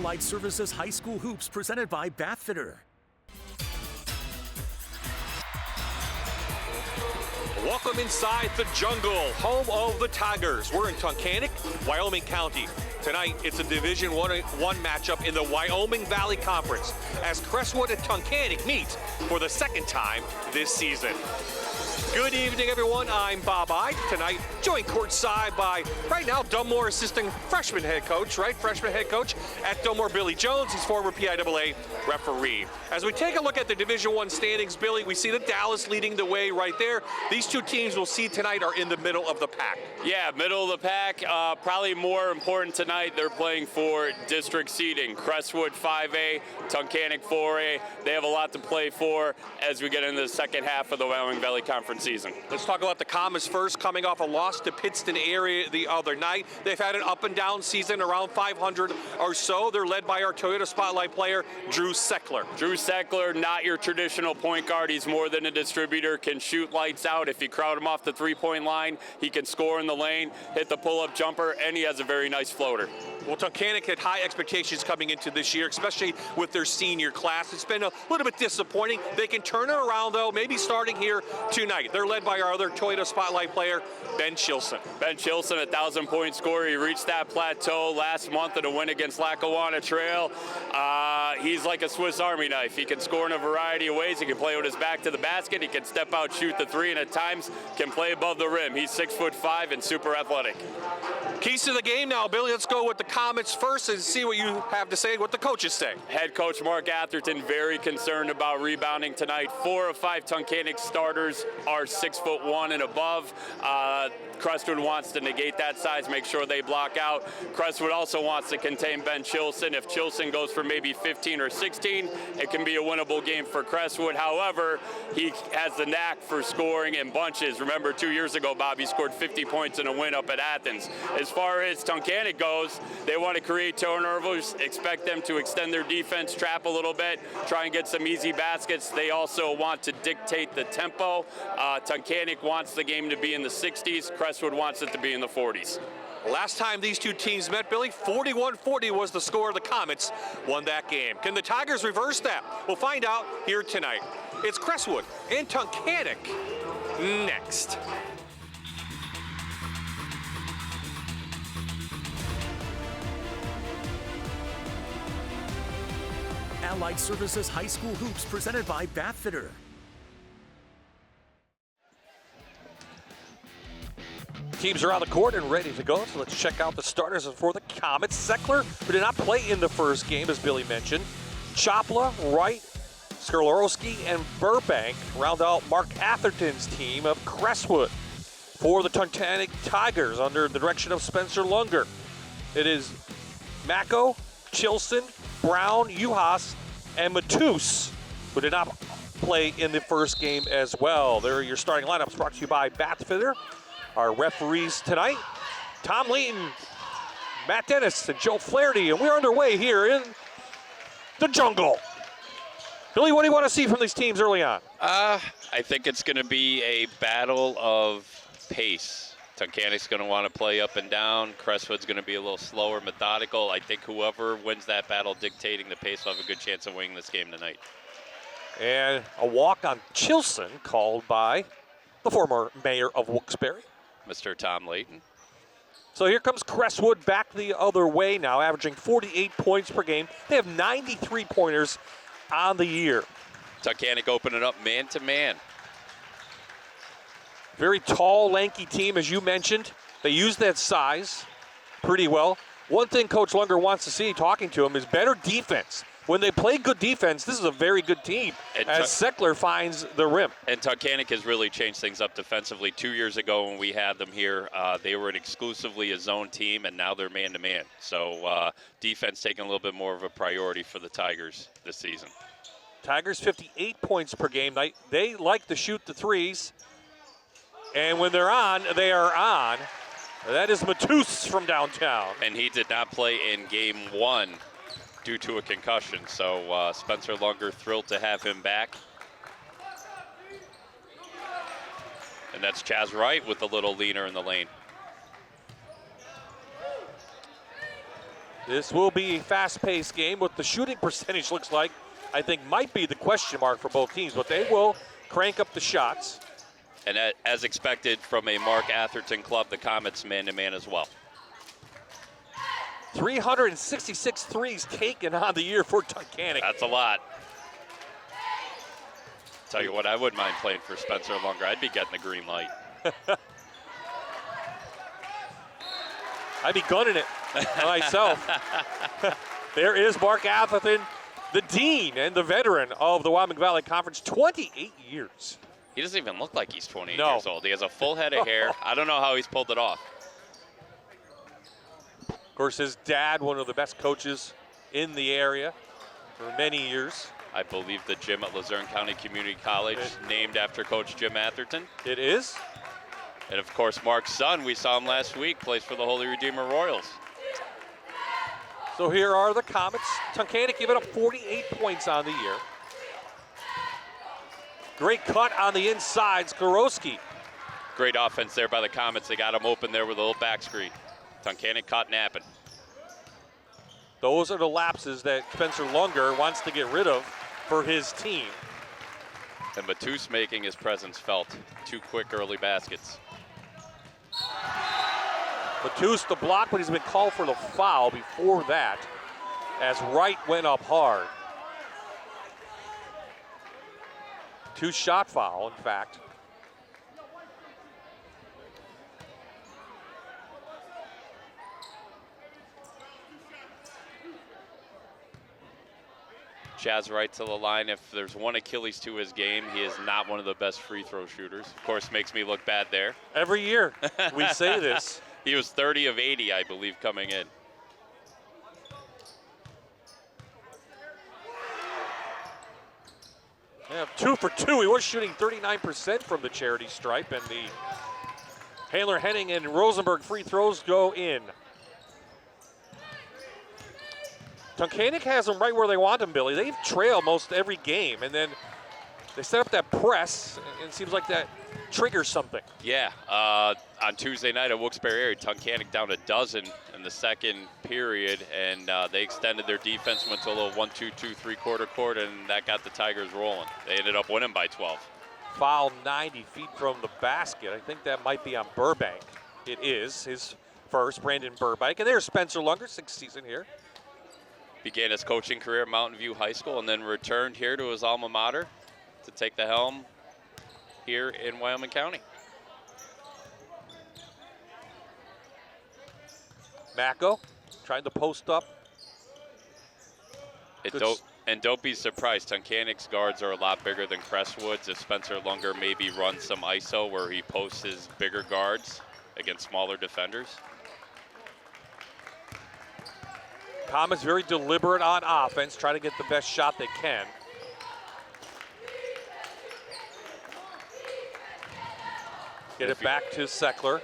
Allied Services High School Hoops presented by Bathfitter. Welcome inside the jungle, home of the Tigers. We're in Tunkhannock, Wyoming County. Tonight, it's a Division I matchup in the Wyoming Valley Conference as Crestwood and Tunkhannock meet for the second time this season. Good evening, everyone. I'm Bob Ide. Tonight, joined courtside by, right now, Dunmore assistant freshman head coach at Dunmore, Billy Jones. He's former PIAA referee. As we take a look at the Division I standings, Billy, we see the Dallas leading the way right there. These two teams we'll see tonight are in the middle of the pack. Yeah, middle of the pack. Probably more important tonight, they're playing for district seeding. Crestwood 5A, Tunkhannock 4A. They have a lot to play for as we get into the second half of the Wyoming Valley Conference season. Let's talk about the Comets first, coming off a loss to Pittston area the other night. They've had an up and down season, around 500 or so. They're led by our Toyota Spotlight player, Drew Seckler. Drew Seckler, not your traditional point guard. He's more than a distributor, can shoot lights out. If you crowd him off the three-point line, he can score in the lane, hit the pull-up jumper, and he has a very nice floater. Well, Tunkhannock had high expectations coming into this year, especially with their senior class. It's been a little bit disappointing. They can turn it around, though, maybe starting here tonight. They're led by our other Toyota Spotlight player, Ben Chilson. Ben Chilson, a 1,000-point scorer. He reached that plateau last month in a win against Lackawanna Trail. He's like a Swiss Army knife. He can score in a variety of ways. He can play with his back to the basket. He can step out, shoot the three, and at times can play above the rim. He's 6'5" and super athletic. Keys to the game now, Billy. Let's go with the Comets first and see what you have to say, what the coaches say. Head coach Mark Atherton very concerned about rebounding tonight. 4 of 5 Tunkhannock starters are 6'1" and above. Crestwood wants to negate that size, make sure they block out. Crestwood also wants to contain Ben Chilson. If Chilson goes for maybe 15 or 16, it can be a winnable game for Crestwood. However, he has the knack for scoring in bunches. Remember, 2 years ago, Bobby scored 50 points in a win up at Athens. As far as Tunkhannock goes, they want to create turnovers, expect them to extend their defense, trap a little bit, try and get some easy baskets. They also want to dictate the tempo. Tunkhannock wants the game to be in the 60s. Crestwood wants it to be in the 40s. Last time these two teams met, Billy, 41-40 was the score. The Comets won that game. Can the Tigers reverse that? We'll find out here tonight. It's Crestwood and Tunkhannock next. Allied Services High School Hoops presented by Bathfitter. Teams are on the court and ready to go, so let's check out the starters for the Comets. Seckler, who did not play in the first game, as Billy mentioned. Chopla, Wright, Skorlowski, and Burbank round out Mark Atherton's team of Crestwood. For the Tunkhannock Tigers, under the direction of Spencer Lunger, it is Mako, Chilson, Brown, Uhas, and Matus, who did not play in the first game as well. They're your starting lineups, brought to you by Bathfitter. Our referees tonight, Tom Leighton, Matt Dennis, and Joe Flaherty, and we're underway here in the jungle. Billy, what do you want to see from these teams early on? I think it's going to be a battle of pace. Tunkhannock's going to want to play up and down. Crestwood's going to be a little slower, methodical. I think whoever wins that battle dictating the pace will have a good chance of winning this game tonight. And a walk on Chilson called by the former mayor of Wilkes-Barre, Mr. Tom Leighton. So here comes Crestwood back the other way now, averaging 48 points per game. They have 93 pointers on the year. Tunkhannock opening up man-to-man. Very tall, lanky team, as you mentioned. They use that size pretty well. One thing Coach Lunger wants to see, talking to him, is better defense. When they play good defense, this is a very good team, as Seckler finds the rim. And Tunkhannock has really changed things up defensively. 2 years ago when we had them here, they were exclusively a zone team, and now they're man-to-man. So defense taking a little bit more of a priority for the Tigers this season. Tigers 58 points per game. They like to shoot the threes, and when they're on, they are on. That is Matus from downtown. And he did not play in game 1 due to a concussion, so Spencer Lunger thrilled to have him back. And that's Chaz Wright with a little leaner in the lane. This will be a fast-paced game. What the shooting percentage looks like, I think, might be the question mark for both teams, but they will crank up the shots. And as expected from a Mark Atherton club, the Comets man-to-man as well. 366 threes taken on the year for Tunkhannock. That's a lot. Tell you what, I wouldn't mind playing for Spencer longer. I'd be getting the green light. I'd be gunning it myself. There is Mark Atherton, the dean and the veteran of the Wyoming Valley Conference, 28 years. He doesn't even look like he's 28 No. years old. He has a full head of hair. I don't know how he's pulled it off. Of course, his dad, one of the best coaches in the area for many years. I believe the gym at Luzerne County Community College, named after Coach Jim Atherton. It is. And of course, Mark's son, we saw him last week, plays for the Holy Redeemer Royals. So here are the Comets. Tunkhannock giving up 48 points on the year. Great cut on the inside, Skorowski. Great offense there by the Comets. They got him open there with a little back screen. Tunkhannock caught napping. Those are the lapses that Spencer Lunger wants to get rid of for his team. And Matus making his presence felt. 2 quick early baskets. Matus the block, but he's been called for the foul before that as Wright went up hard. 2 shot foul, in fact. Chaz Wright to the line. If there's one Achilles to his game, he is not one of the best free throw shooters. Of course, makes me look bad there. Every year we say this. He was 30 of 80, I believe, coming in. Yeah, 2 for 2. He was shooting 39% from the charity stripe, and the Handler, Henning, and Rosenberg free throws go in. Tunkhannock has them right where they want them, Billy. They've trailed most every game, and then they set up that press, and it seems like that triggers something. Yeah, on Tuesday night at Wilkes-Barre area, Tunkhannock down a dozen in the second period, and they extended their defense, went to a little 1-2-2 3/4 court, and that got the Tigers rolling. They ended up winning by 12. Foul 90 feet from the basket. I think that might be on Burbank. It is his first, Brandon Burbank. And there's Spencer Lunger, 6th season here. Began his coaching career at Mountain View High School and then returned here to his alma mater to take the helm here in Wyoming County. Macco trying to post up. And don't be surprised, Tunkhannock's guards are a lot bigger than Crestwood's. If Spencer Lunger maybe runs some ISO where he posts his bigger guards against smaller defenders. Comets very deliberate on offense, try to get the best shot they can. Get it back to Seckler.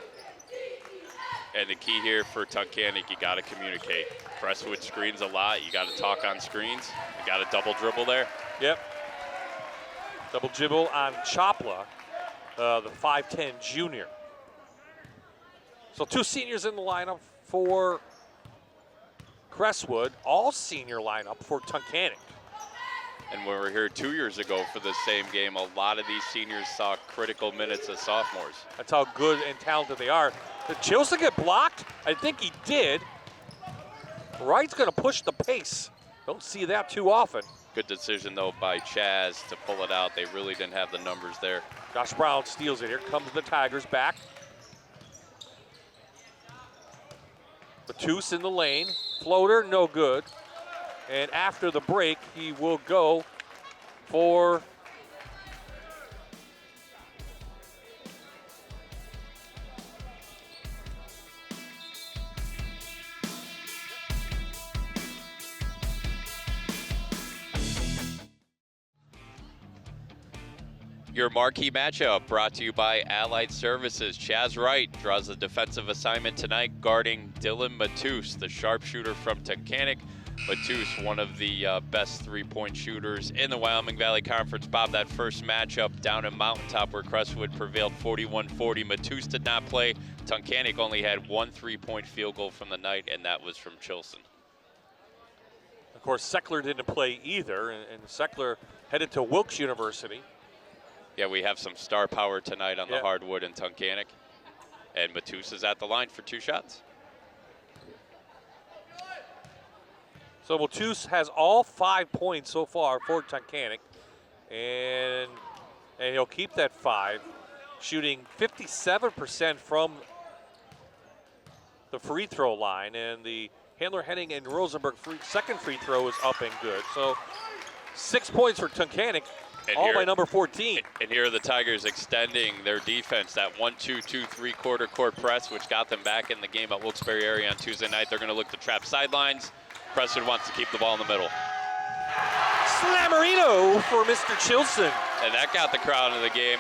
And the key here for Tunkhannock, you got to communicate. Crestwood screens a lot. You got to talk on screens. You got to double dribble there. Yep. Double dribble on Chopla, the 5'10 junior. So 2 seniors in the lineup for Crestwood, all senior lineup for Tunkhannock. And when we were here 2 years ago for the same game, a lot of these seniors saw critical minutes as sophomores. That's how good and talented they are. Did Chilson get blocked? I think he did. Wright's going to push the pace. Don't see that too often. Good decision, though, by Chaz to pull it out. They really didn't have the numbers there. Josh Brown steals it. Here comes the Tigers back. Matus in the lane. Floater, no good. And after the break, he will go for your marquee matchup brought to you by Allied Services. Chaz Wright draws the defensive assignment tonight, guarding Dylan Matus, the sharpshooter from Tunkhannock. Matus, one of the best three-point shooters in the Wyoming Valley Conference. Bob, that first matchup down in Mountaintop where Crestwood prevailed 41-40. Matus did not play. Tunkhannock only had 1 3-point field goal from the night, and that was from Chilson. course, Seckler didn't play either, and Seckler headed to Wilkes University. Yeah, we have some star power tonight on the hardwood in Tunkhannock. And Matus is at the line for 2 shots. So Matus has all 5 points so far for Tunkhannock, and he'll keep that 5, shooting 57% from the free throw line, and the Handler, Henning, and Rosenberg second free throw is up and good. So 6 points for Tunkhannock, all by number 14. And here are the Tigers extending their defense, that 1-2-2 3-quarter court press, which got them back in the game at Wilkes-Barre area on Tuesday night. They're going to look to trap sidelines. Crestwood wants to keep the ball in the middle. Slammerino for Mr. Chilson. And that got the crowd in the game.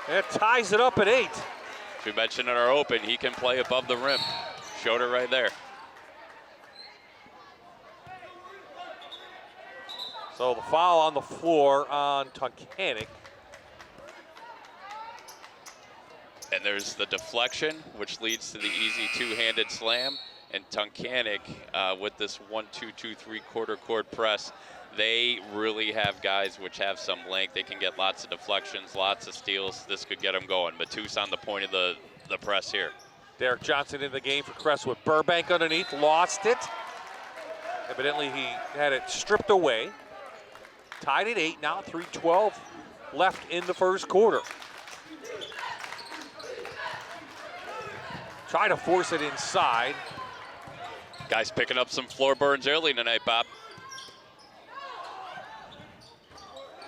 That ties it up at 8. As we mentioned in our open, he can play above the rim. Showed it right there. So the foul on the floor on Tunkhannock. And there's the deflection, which leads to the easy 2-handed slam. And Tunkhannock, with this 1-2-2 3-quarter court press, they really have guys which have some length. They can get lots of deflections, lots of steals. This could get them going. Matus on the point of the press here. Derek Johnson in the game for Crestwood. Burbank underneath, lost it. Evidently he had it stripped away. Tied at 8, now 3:12 left in the first quarter. Try to force it inside. Guys picking up some floor burns early tonight, Bob.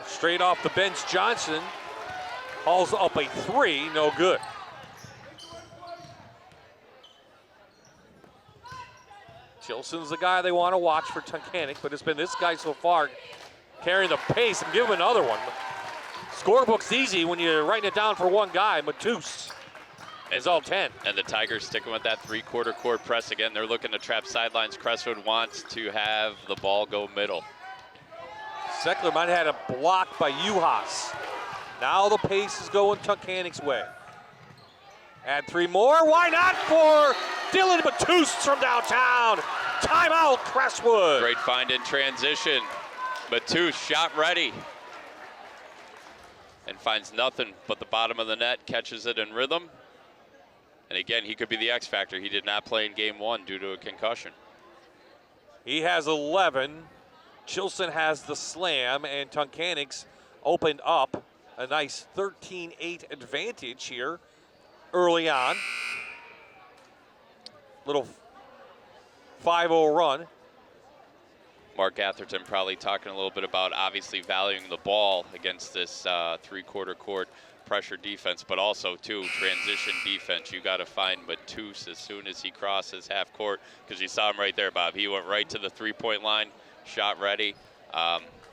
Straight off the bench, Johnson hauls up a 3, no good. Chilson's the guy they want to watch for Tunkhannock, but it's been this guy so far carrying the pace, and give him another one. Scorebook's easy when you're writing it down for one guy. Matus is all 10. And the Tigers sticking with that 3-quarter court press again. They're looking to trap sidelines. Crestwood wants to have the ball go middle. Seckler might have had a block by Uhas. Now the pace is going Tunkhannock's way. Add 3 more. Why not for Dylan Matus from downtown? Timeout, Crestwood. Great find in transition. Matus shot ready. And finds nothing but the bottom of the net, catches it in rhythm. And again, he could be the X factor. He did not play in game 1 due to a concussion. He has 11. Chilson has the slam, and Tunkhannock's opened up a nice 13-8 advantage here early on. Little 5-0 run. Mark Atherton probably talking a little bit about obviously valuing the ball against this 3-quarter court pressure defense, but also too transition defense. You got to find Matus as soon as he crosses half court, because you saw him right there, Bob. He went right to the 3-point line, shot ready.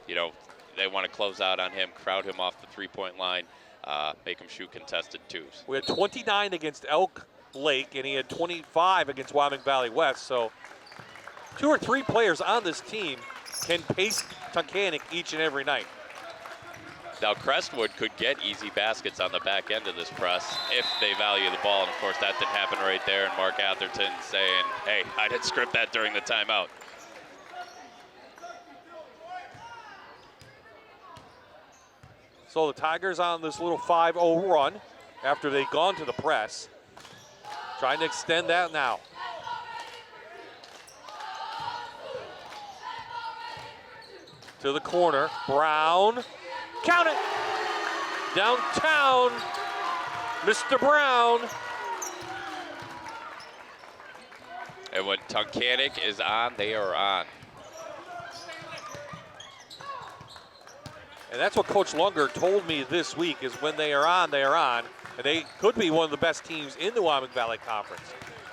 You know, they want to close out on him, crowd him off the 3-point line, make him shoot contested 2s. We had 29 against Elk Lake, and he had 25 against Wyoming Valley West. So 2 or 3 players on this team can pace Tunkhannock each and every night. Now Crestwood could get easy baskets on the back end of this press if they value the ball, and of course that didn't happen right there, and Mark Atherton saying, hey, I didn't script that during the timeout. So the Tigers on this little 5-0 run after they've gone to the press. Trying to extend that now. To the corner, Brown, count it! Downtown, Mr. Brown. And when Tunkhannock is on, they are on. And that's what Coach Lunger told me this week, is when they are on, they are on. And they could be one of the best teams in the Wyoming Valley Conference.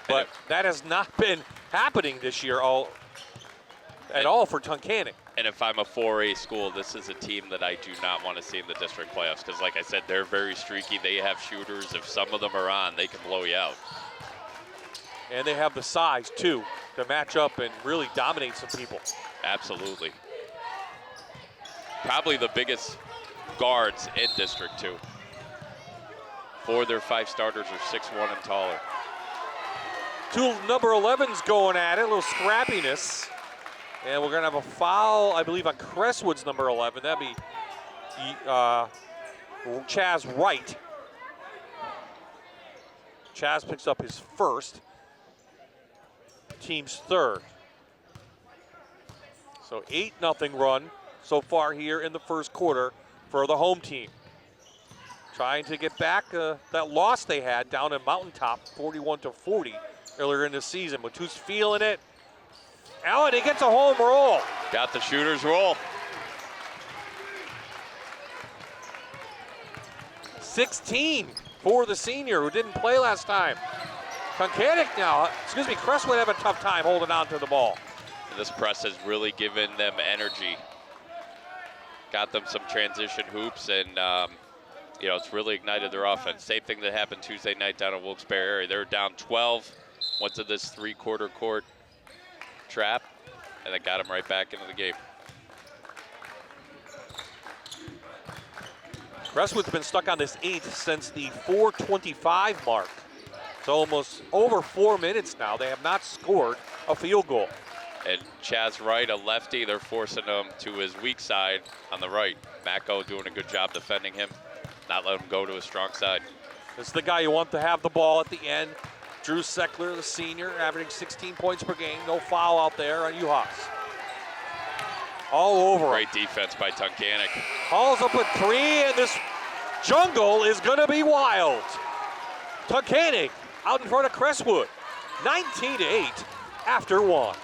But that has not been happening this year at all for Tunkhannock. And if I'm a 4A school, this is a team that I do not want to see in the district playoffs, because like I said, they're very streaky. They have shooters. If some of them are on, they can blow you out. And they have the size, too, to match up and really dominate some people. Absolutely. Probably the biggest guards in District 2. 4 of their 5 starters are 6'1" and taller. 2 number 11s going at it, a little scrappiness. And we're going to have a foul, I believe, on Crestwood's number 11. That'd be Chaz Wright. Chaz picks up his first, team's third. So 8-0 run so far here in the first quarter for the home team. Trying to get back that loss they had down in Mountaintop, 41-40 earlier in the season. Matous feeling it. Allen, he gets a home roll. Got the shooter's roll. 16 for the senior who didn't play last time. Tunkhannock now, Crestwood have a tough time holding on to the ball. This press has really given them energy. Got them some transition hoops, and it's really ignited their offense. Same thing that happened Tuesday night down in Wilkes-Barre area. They were down 12, went to this three-quarter court trap, and they got them right back into the game. Crestwood's been stuck on this 8 since the 4:25 mark. So almost over 4 minutes now. They have not scored a field goal. And Chaz Wright, a lefty, they're forcing him to his weak side on the right. Mako doing a good job defending him, not letting him go to his strong side. This is the guy you want to have the ball at the end. Drew Seckler, the senior, averaging 16 points per game. No foul out there on Uhas. All over. Great defense by Tunkhannock. Hall's up with 3, and this jungle is going to be wild. Tunkhannock out in front of Crestwood, 19-8 after 1.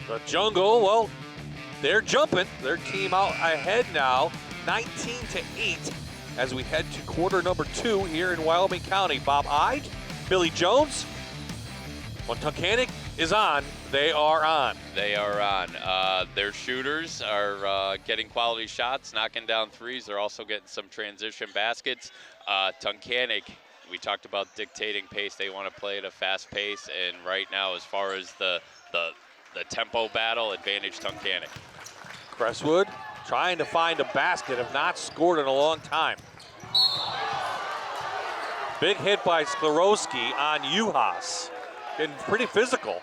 The jungle, well, they're jumping. Their team out ahead now, 19-8 as we head to quarter number 2 here in Wyoming County. Bob Ide, Billy Jones. When Tunkhannock is on, they are on. They are on. Their shooters are getting quality shots, knocking down threes. They're also getting some transition baskets. Tunkhannock, we talked about dictating pace. They want to play at a fast pace, and right now, as far as the tempo battle, advantage Tunkhannock. Crestwood trying to find a basket, have not scored in a long time. Big hit by Sklarowski on Uhas. Getting pretty physical.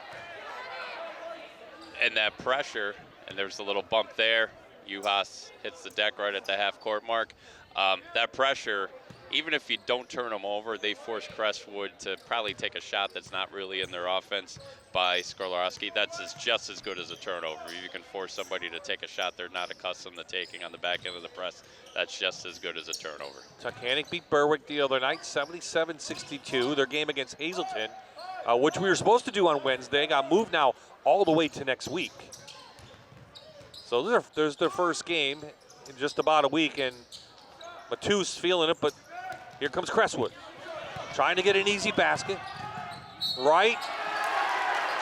And that pressure, and there's a little bump there. Uhas hits the deck right at the half-court mark. That pressure, even if you don't turn them over, they force Crestwood to probably take a shot that's not really in their offense by Sklarowski. That's just as good as a turnover. You can force somebody to take a shot they're not accustomed to taking on the back end of the press. That's just as good as a turnover. Tunkhannock beat Berwick the other night, 77-62. Their game against Hazelton, which we were supposed to do on Wednesday, got moved now all the way to next week. So there's their first game in just about a week, and Matous feeling it, but here comes Crestwood. Trying to get an easy basket. Right.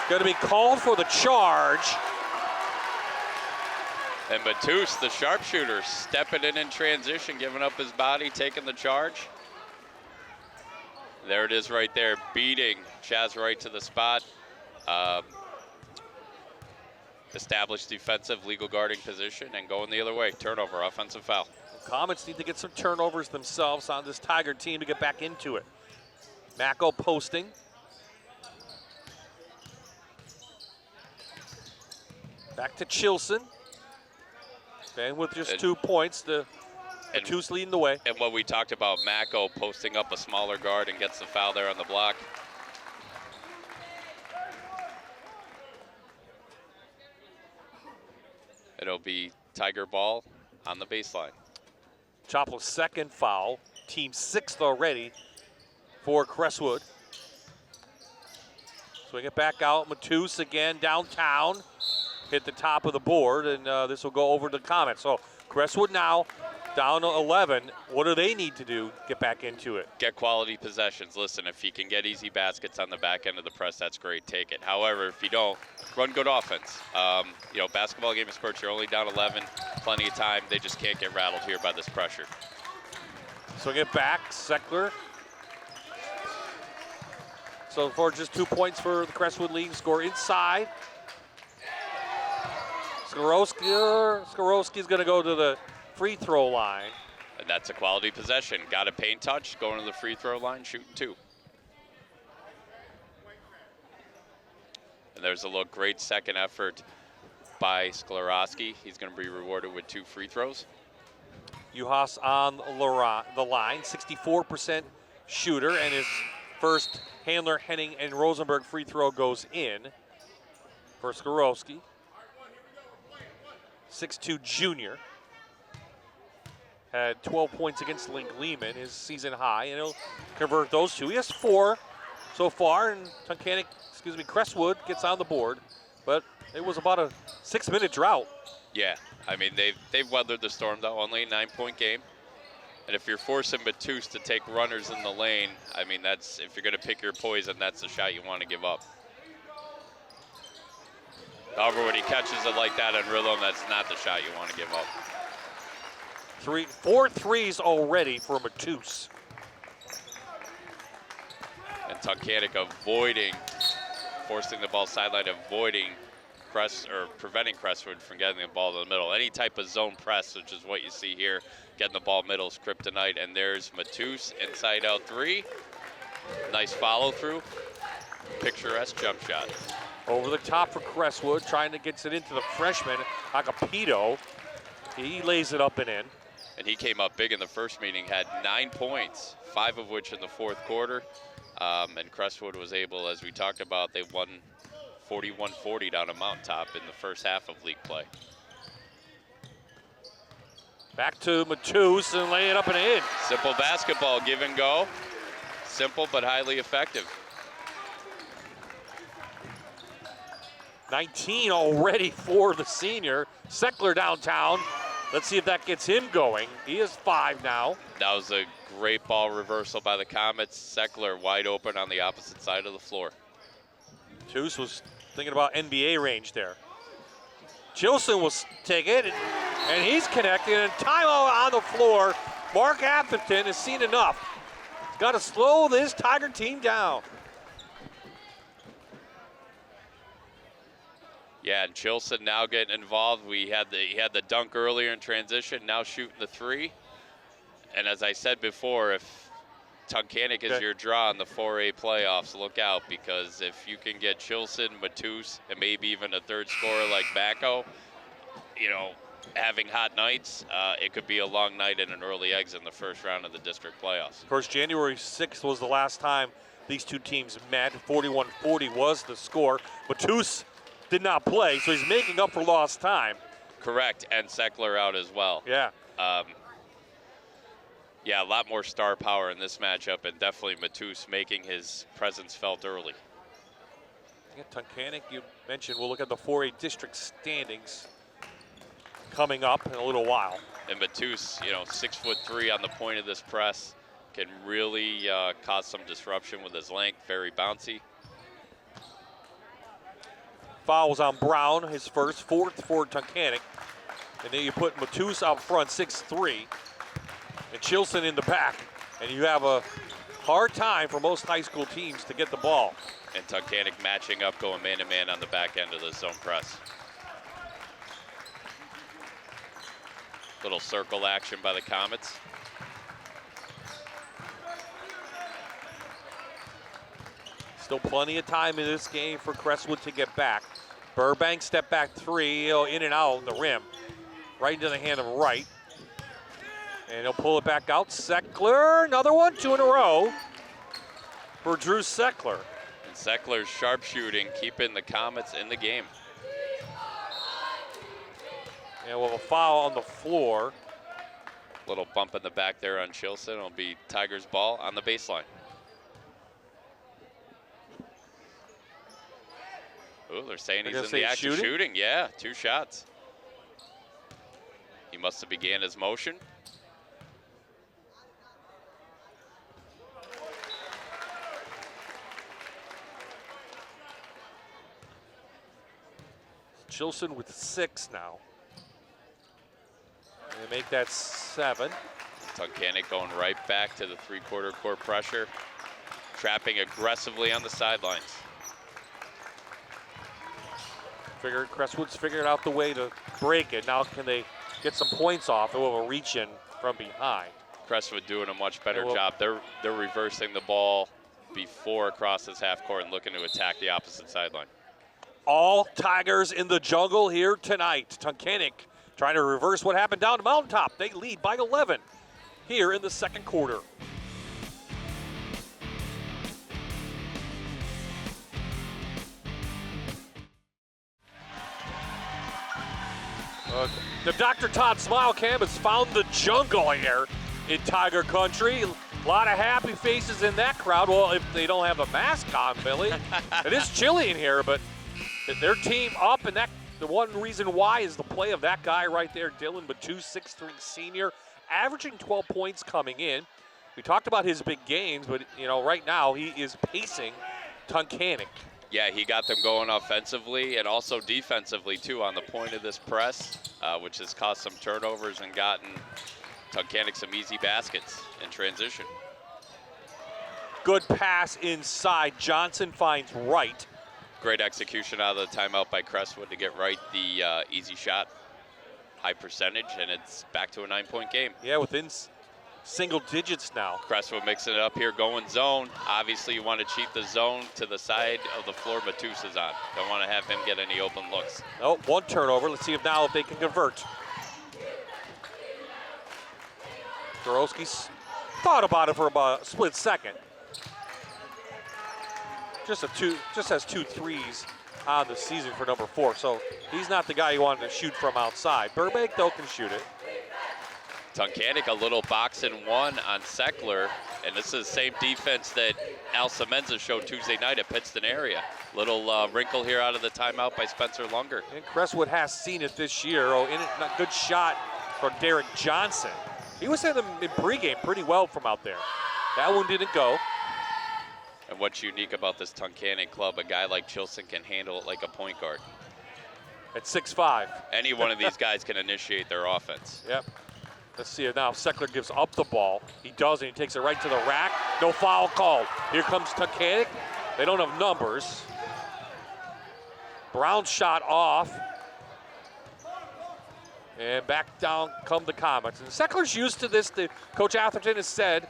Going to be called for the charge. And Matous, the sharpshooter, stepping in transition, giving up his body, taking the charge. There it is right there, beating Chaz Wright to the spot. Established defensive legal guarding position and going the other way. Turnover, offensive foul. Comets need to get some turnovers themselves on this Tiger team to get back into it. Mako posting. Back to Chilson. And with just 2 points, the Matous leading the way. And what we talked about, Mako posting up a smaller guard and gets the foul there on the block. It'll be Tiger ball on the baseline. Chopla's second foul, team 6th already for Crestwood. Swing it back out, Matous again downtown. Hit the top of the board, and this will go over to the Comets. So Crestwood now down to 11. What do they need to do? Get back into it. Get quality possessions. Listen, if you can get easy baskets on the back end of the press, that's great. Take it. However, if you don't, run good offense. Basketball game of spurts, you're only down 11. Plenty of time. They just can't get rattled here by this pressure. Swing it back, Seckler. So far, just 2 points for the Crestwood leading score inside. Sklarowski's going to go to the free throw line. And that's a quality possession. Got a paint touch, going to the free throw line, shooting 2. And there's a look, great second effort by Sklarowski. He's going to be rewarded with 2 free throws. Juhas on the line, 64% shooter, and his first Handler, Henning, and Rosenberg free throw goes in for Sklarowski. 6'2" junior. Had 12 points against Link Lehman, his season high, and he'll convert those 2. He has 4 so far, and Crestwood gets on the board, but it was about a 6-minute drought. Yeah, I mean, they've weathered the storm, though, only a 9-point game. And if you're forcing Matus to take runners in the lane, I mean, that's, if you're going to pick your poison, that's the shot you want to give up. However, when he catches it like that in rhythm, that's not the shot you want to give up. 4 threes already for Matus. And Tunkhannock forcing the ball sideline, preventing Crestwood from getting the ball to the middle. Any type of zone press, which is what you see here, getting the ball middle is kryptonite. And there's Matus, inside out 3. Nice follow through. Picturesque jump shot. Over the top for Crestwood, trying to get it into the freshman, Agapito. He lays it up and in. And he came up big in the first meeting, had 9 points, 5 of which in the 4th quarter. And Crestwood was able, as we talked about, they won 41-40 down a mountaintop in the first half of league play. Back to Matus and lay it up and in. Simple basketball, give and go. Simple but highly effective. 19 already for the senior. Seckler downtown. Let's see if that gets him going. He is 5 now. That was a great ball reversal by the Comets. Seckler wide open on the opposite side of the floor. Matus was thinking about NBA range there. Chilson will take it, and he's connected, and timeout on the floor. Mark Atherton has seen enough. He's got to slow this Tiger team down. Yeah, and Chilson now getting involved. He had the dunk earlier in transition, now shooting the 3. And as I said before, if Tunkhannock is your draw in the 4A playoffs, look out, because if you can get Chilson, Matus, and maybe even a third scorer like Bacco, having hot nights, it could be a long night and an early exit in the first round of the district playoffs. Of course, January 6th was the last time these two teams met. 41-40 was the score. Matus did not play, so he's making up for lost time. Correct, and Seckler out as well. Yeah. Yeah, a lot more star power in this matchup, and definitely Matus making his presence felt early. Yeah, Tunkhannock, you mentioned, we'll look at the 4A district standings coming up in a little while. And Matus, 6'3" on the point of this press, can really cause some disruption with his length, very bouncy. Fouls on Brown, his first, 4th for Tunkhannock. And then you put Matus out front, 6'3", and Chilson in the back. And you have a hard time for most high school teams to get the ball. And Tunkhannock matching up, going man-to-man on the back end of the zone press. Little circle action by the Comets. Still plenty of time in this game for Crestwood to get back. Burbank step back 3, in and out the rim. Right into the hand of Wright. And he'll pull it back out. Seckler, another one, 2 in a row for Drew Seckler. And Seckler's sharpshooting, keeping the Comets in the game. And we'll have a foul on the floor. Little bump in the back there on Chilson. It'll be Tigers ball on the baseline. Oh, they're saying he's in the act of shooting. Yeah, 2 shots. He must have began his motion. Chilson with 6 now. And they make that 7. Tunkhannock going right back to the 3/4 court pressure, trapping aggressively on the sidelines. Crestwood's figured out the way to break it. Now can they get some points off. It will reach in from behind. Crestwood doing a much better Well, job. They're reversing the ball before it crosses half court and looking to attack the opposite sideline. All Tigers in the jungle here tonight. Tunkhannock trying to reverse what happened down to Mountaintop. They lead by 11 here in the second quarter. The Dr. Todd Smile Cam has found the jungle here in Tiger Country. A lot of happy faces in that crowd. Well, if they don't have a mask on, Billy. It is chilly in here, but their team up, and the one reason why is the play of that guy right there, Dylan Batu, 6'3" senior, averaging 12 points coming in. We talked about his big games, but right now he is pacing Tunkhannock. Yeah, he got them going offensively and also defensively, too, on the point of this press, which has caused some turnovers and gotten Tunkhannock some easy baskets in transition. Good pass inside. Johnson finds Wright. Great execution out of the timeout by Crestwood to get Wright the easy shot, high percentage, and it's back to a 9-point game. Yeah, within single digits now. Crestwood mixing it up here, going zone. Obviously, you want to cheat the zone to the side of the floor Matus is on. Don't want to have him get any open looks. Oh, one turnover. Let's see if they can convert. Dorowski's thought about it for about a split second. Just has 2 threes on the season for number 4, so he's not the guy you wanted to shoot from outside. Burbank, though, can shoot it. Tunkhannock, a little box and one on Seckler, and this is the same defense that Al Semenza showed Tuesday night at Pittston area. Little wrinkle here out of the timeout by Spencer Lunger. And Crestwood has seen it this year. A good shot from Derek Johnson. He was in the pregame pretty well from out there. That one didn't go. And what's unique about this Tunkhannock club, a guy like Chilson can handle it like a point guard. At 6'5". Any one of these guys can initiate their offense. Yep. Let's see it now. Seckler gives up the ball. He does, and he takes it right to the rack. No foul called. Here comes Tunkhannock. They don't have numbers. Brown shot off. And back down come the Comets. And Seckler's used to this. Coach Atherton has said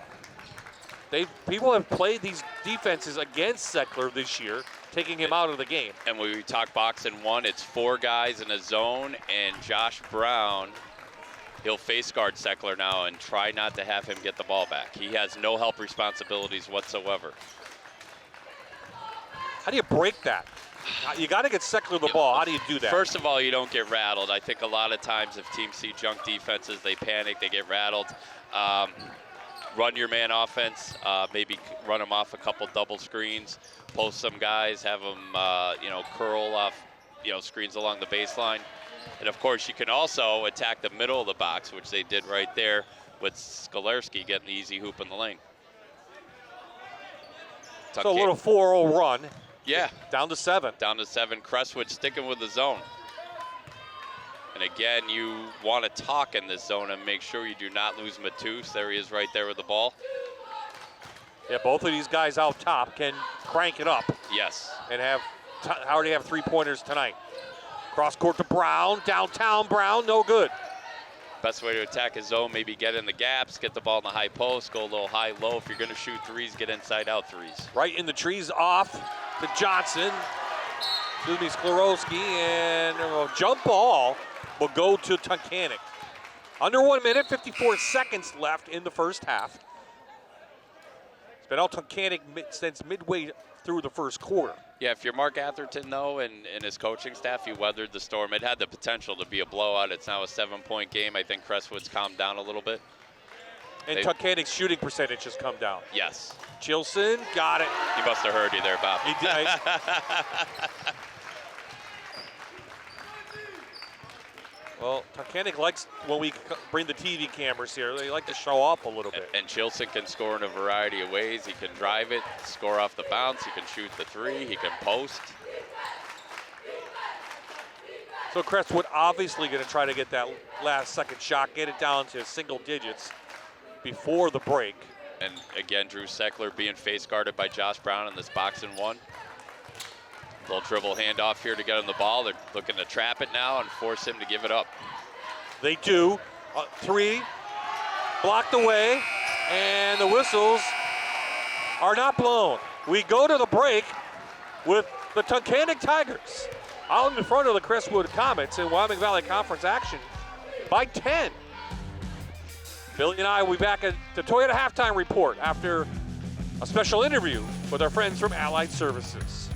people have played these defenses against Seckler this year, taking him out of the game. And when we talk box and one, it's 4 guys in a zone, and Josh Brown, he'll face guard Seckler now and try not to have him get the ball back. He has no help responsibilities whatsoever. How do you break that? You got to get Seckler the ball. How do you do that? First of all, you don't get rattled. I think a lot of times if teams see junk defenses, they panic, they get rattled. Run your man offense, maybe run them off a couple double screens, post some guys, have them, curl off, screens along the baseline. And of course, you can also attack the middle of the box, which they did right there with Skolarski getting the easy hoop in the lane. So a little 4-0 run. Yeah. Down to 7. Down to 7. Crestwood sticking with the zone. And again, you want to talk in this zone and make sure you do not lose Matus. There he is right there with the ball. Yeah, both of these guys out top can crank it up. Yes. And already have 3-pointers tonight. Cross court to Brown, downtown Brown, no good. Best way to attack his zone, maybe get in the gaps, get the ball in the high post, go a little high-low. If you're going to shoot threes, get inside-out threes. Right in the trees off to Johnson. Sklarowski, and a jump ball will go to Tunkhannock. Under 1 minute, 54 seconds left in the first half. It's been all Tunkhannock since midway through the first quarter. Yeah, if you're Mark Atherton, though, and his coaching staff, you weathered the storm. It had the potential to be a blowout. It's now a 7-point game. I think Crestwood's calmed down a little bit. And Tunkhannock's shooting percentage has come down. Yes. Chilson got it. He must have heard you there, Bob. He did. Well, Tunkhannock likes when we bring the TV cameras here. They like to show up a little bit. And Chilson can score in a variety of ways. He can drive it, score off the bounce. He can shoot the 3. He can post. So Crestwood obviously going to try to get that last second shot, get it down to single digits before the break. And again, Drew Seckler being face guarded by Josh Brown in this box and one. Little dribble handoff here to get him the ball. They're looking to trap it now and force him to give it up. They do. 3 blocked away, and the whistles are not blown. We go to the break with the Tunkhannock Tigers out in front of the Crestwood Comets in Wyoming Valley Conference action by 10. Billy and I will be back at the Toyota Halftime Report after a special interview with our friends from Allied Services.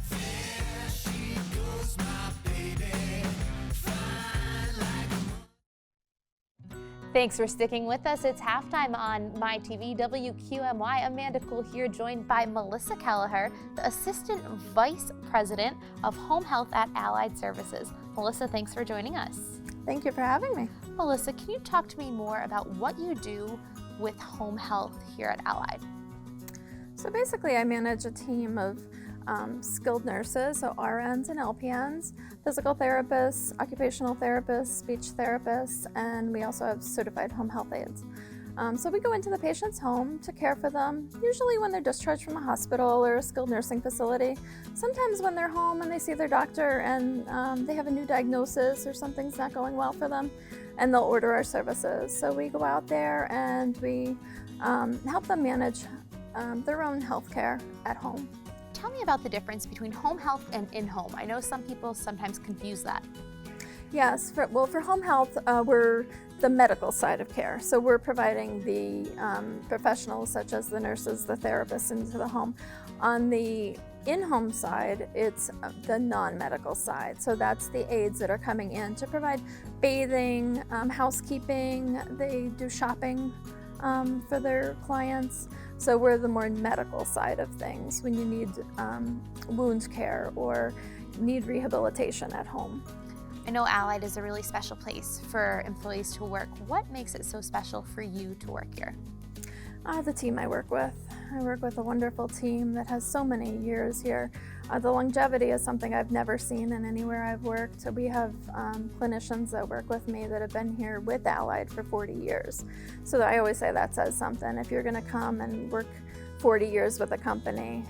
Thanks for sticking with us. It's halftime on MyTV WQMY. Amanda Cool here, joined by Melissa Kelleher, the Assistant Vice President of Home Health at Allied Services. Melissa, thanks for joining us. Thank you for having me. Melissa, can you talk to me more about what you do with home health here at Allied? So basically I manage a team of skilled nurses, so RNs and LPNs, physical therapists, occupational therapists, speech therapists, and we also have certified home health aides. So we go into the patient's home to care for them, usually when they're discharged from a hospital or a skilled nursing facility. Sometimes when they're home and they see their doctor and they have a new diagnosis or something's not going well for them, and they'll order our services. So we go out there and we help them manage their own health care at home. Tell me about the difference between home health and in-home. I know some people sometimes confuse that. Yes, for home health, we're the medical side of care. So we're providing the professionals such as the nurses, the therapists into the home. On the in-home side, it's the non-medical side. So that's the aides that are coming in to provide bathing, housekeeping, they do shopping for their clients. So we're the more medical side of things when you need wound care or need rehabilitation at home. I know Allied is a really special place for employees to work. What makes it so special for you to work here? The team I work with. I work with a wonderful team that has so many years here. The longevity is something I've never seen in anywhere I've worked. We have clinicians that work with me that have been here with Allied for 40 years. So I always say that says something. If you're going to come and work 40 years with a company,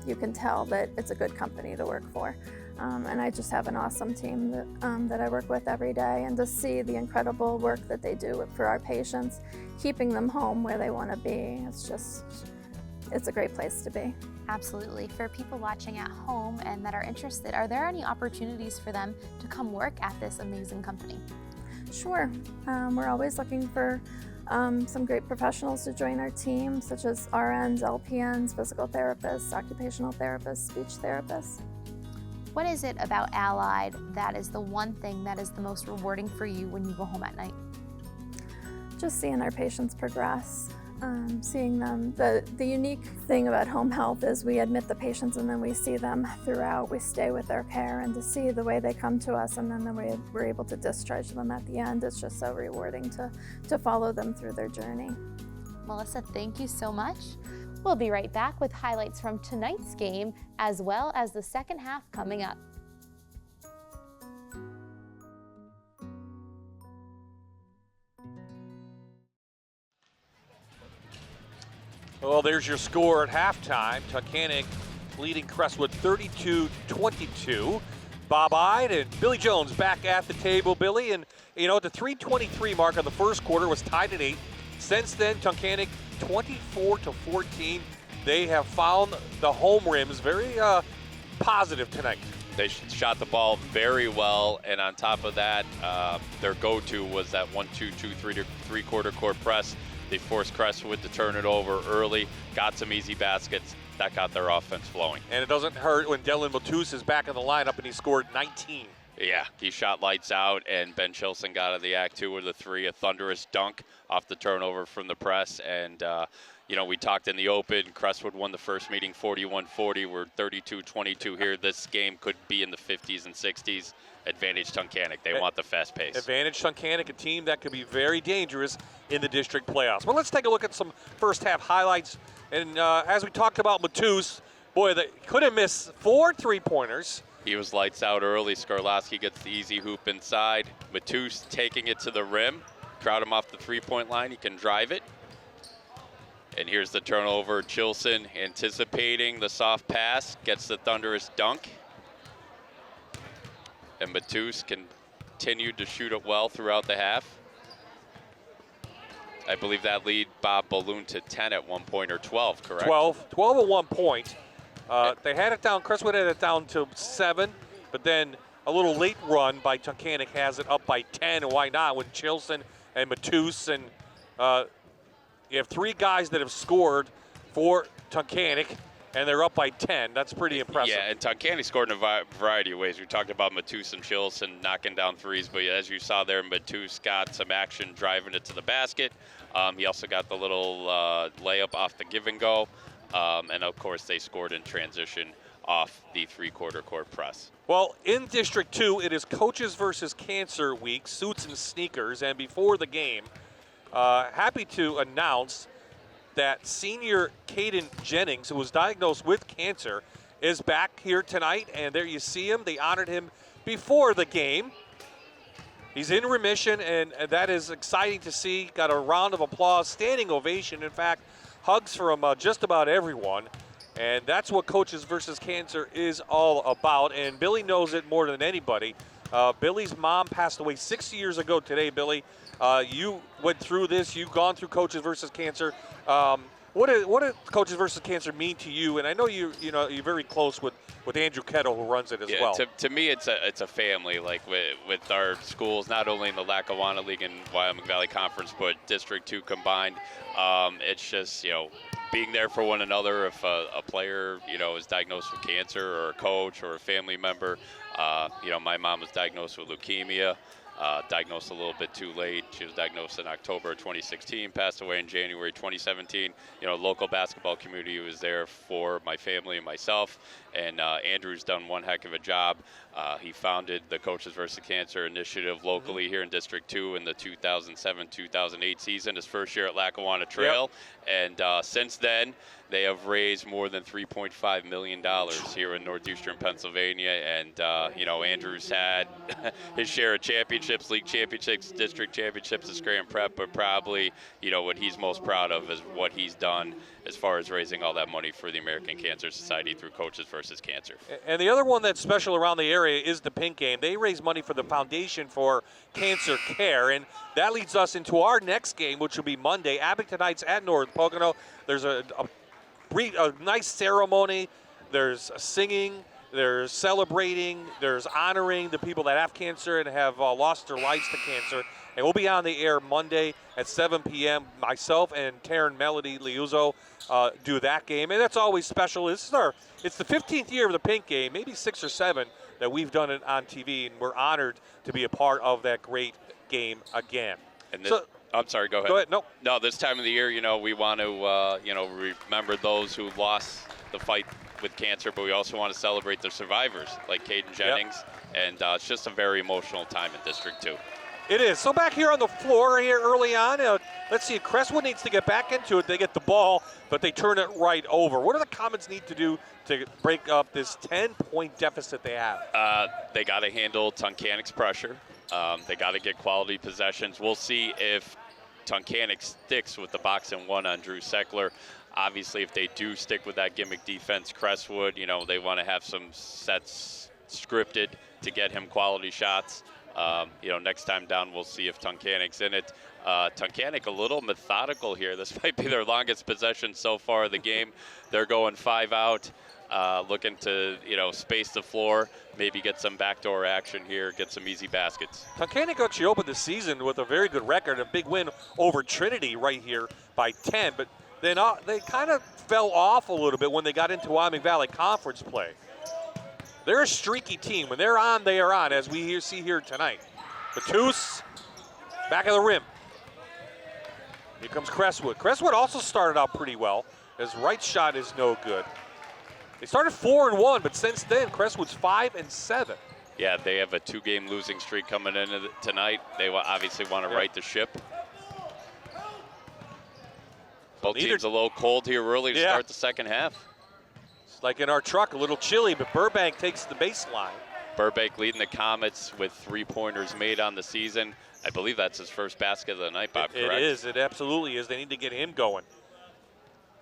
you can tell that it's a good company to work for. And I just have an awesome team that I work with every day, and to see the incredible work that they do for our patients, keeping them home where they want to be, it's a great place to be. Absolutely. For people watching at home and that are interested, are there any opportunities for them to come work at this amazing company? Sure. We're always looking for some great professionals to join our team, such as RNs, LPNs, physical therapists, occupational therapists, speech therapists. What is it about Allied that is the one thing that is the most rewarding for you when you go home at night? Just seeing our patients progress, seeing them. The unique thing about home health is we admit the patients and then we see them throughout. We stay with their care, and to see the way they come to us and then the way we're able to discharge them at the end, it's just so rewarding to follow them through their journey. Melissa, thank you so much. We'll be right back with highlights from tonight's game as well as the second half coming up. Well, there's your score at halftime. Tunkhannock leading Crestwood 32-22. Bob Ide and Billy Jones back at the table, Billy. And, you know, the 3:23 mark of the first quarter was tied at 8. Since then, Tunkhannock 24-14. They have found the home rims very positive tonight. They shot the ball very well, and on top of that, their go-to was that 1-2-2-3 three-quarter court press. They forced Crestwood to turn it over early, got some easy baskets. That got their offense flowing. And it doesn't hurt when Dylan Matus is back in the lineup and he scored 19. Yeah, he shot lights out, and Ben Chilson got out of the act too with a 3, a thunderous dunk off the turnover from the press. And, you know, we talked in the open. Crestwood won the first meeting 41-40. We're 32-22 here. This game could be in the 50s and 60s. Advantage Tunkhannock. They want the fast pace. Advantage Tunkhannock, a team that could be very dangerous in the district playoffs. But let's take a look at some first half highlights. And as we talked about Matus, boy, they couldn't miss 4 3-pointers. He was lights out early. Skarlowski gets the easy hoop inside. Matus taking it to the rim. Crowd him off the 3-point line. He can drive it. And here's the turnover. Chilson anticipating the soft pass. Gets the thunderous dunk. And Matus continued to shoot it well throughout the half. I believe that lead Bob ballooned to 10 at one point, or 12, correct? 12 at one point. They had it down, Crestwood had it down to 7, but then a little late run by Tunkhannock has it up by 10, and why not when Chilson and Matus, and you have 3 guys that have scored for Tunkhannock, and they're up by 10. That's pretty impressive. Yeah, and Tunkhannock scored in a variety of ways. We talked about Matus and Chilson knocking down threes, but as you saw there, Matus got some action driving it to the basket. He also got the little layup off the give and go. And of course, they scored in transition off the 3/4 court press. Well, in District 2, it is Coaches versus Cancer Week, suits and sneakers. And before the game, happy to announce that senior Caden Jennings, who was diagnosed with cancer, is back here tonight. And there you see him. They honored him before the game. He's in remission, and that is exciting to see. Got a round of applause, standing ovation. In fact, hugs from just about everyone. And that's what Coaches versus Cancer is all about. And Billy knows it more than anybody. Billy's mom passed away 6 years ago today, Billy. You went through this. You've gone through Coaches versus Cancer. What did Coaches versus Cancer mean to you? And I know you're very close with Andrew Kettle, who runs it as well. To me, it's a family. Like with our schools, not only in the Lackawanna League and Wyoming Valley Conference, but District 2 combined. It's just being there for one another. If a player is diagnosed with cancer, or a coach, or a family member. My mom was diagnosed with leukemia. Diagnosed a little bit too late. She was diagnosed in October 2016, passed away in January 2017. Local basketball community was there for my family and myself, and Andrew's done one heck of a job. He founded the Coaches vs. Cancer initiative locally here in District 2 in the 2007-2008 season, his first year at Lackawanna Trail, and since then, they have raised more than $3.5 million here in northeastern Pennsylvania, and Andrew's had his share of championships, league championships, district championships at Scranton Prep, but probably what he's most proud of is what he's done as far as raising all that money for the American Cancer Society through Coaches versus Cancer. And the other one that's special around the area is the Pink Game. They raise money for the Foundation for Cancer Care, and that leads us into our next game, which will be Monday. Abington Heights at North Pocono. There's a nice ceremony. There's singing. There's celebrating. There's honoring the people that have cancer and have lost their lives to cancer. And we'll be on the air Monday at 7 p.m. Myself and Taryn Melody Liuzzo do that game. And that's always special. It's the 15th year of the Pink Game, maybe 6 or 7 that we've done it on TV. And we're honored to be a part of that great game again. And I'm sorry, go ahead. Go ahead, No, this time of the year, we want to, remember those who lost the fight with cancer, but we also want to celebrate the survivors, like Caden Jennings. Yep. And it's just a very emotional time in District 2. It is. So back here on the floor here early on, let's see, Crestwood needs to get back into it. They get the ball, but they turn it right over. What do the Comets need to do to break up this 10-point deficit they have? They got to handle Tunkhannock's pressure. They got to get quality possessions. We'll see if Tunkhannock sticks with the box and one on Drew Seckler. Obviously, if they do stick with that gimmick defense, Crestwood, they want to have some sets scripted to get him quality shots. Next time down, we'll see if Tunkhannock's in it. Tunkhannock a little methodical here. This might be their longest possession so far of the game. They're going 5 out, looking to, space the floor, maybe get some backdoor action here, get some easy baskets. Tunkhannock actually opened the season with a very good record, a big win over Trinity right here by 10, but then they kind of fell off a little bit when they got into Wyoming Valley Conference play. They're a streaky team. When they're on, they are on, as we see here tonight. Matus, back of the rim. Here comes Crestwood. Crestwood also started out pretty well. His right shot is no good. They started 4-1, but since then, Crestwood's 5-7. Yeah, they have a 2-game losing streak coming in tonight. They obviously want to right the ship. Both teams a little cold here early to start the second half. It's like in our truck, a little chilly, but Burbank takes the baseline. Burbank leading the Comets with 3-pointers made on the season. I believe that's his first basket of the night, Bob, correct? It is. It absolutely is. They need to get him going.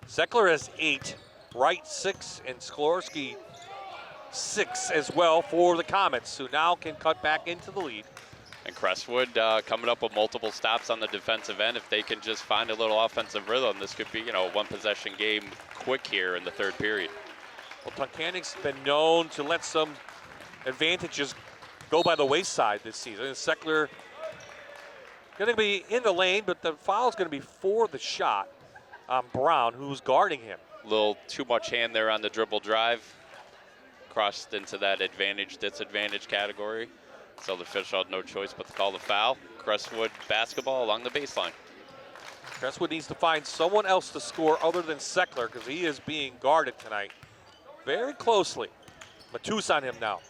Seckler has 8, Wright 6, and Sklorsky 6 as well for the Comets, who now can cut back into the lead. And Crestwood coming up with multiple stops on the defensive end. If they can just find a little offensive rhythm, this could be, a one-possession game quick here in the third period. Well, Tunkhannock's been known to let some advantages go by the wayside this season. And Seckler going to be in the lane, but the foul's going to be for the shot on Brown, who's guarding him. A little too much hand there on the dribble drive. Crossed into that disadvantage category. So the official had no choice but to call the foul. Crestwood basketball along the baseline. Crestwood needs to find someone else to score other than Seckler because he is being guarded tonight very closely. Matus on him now.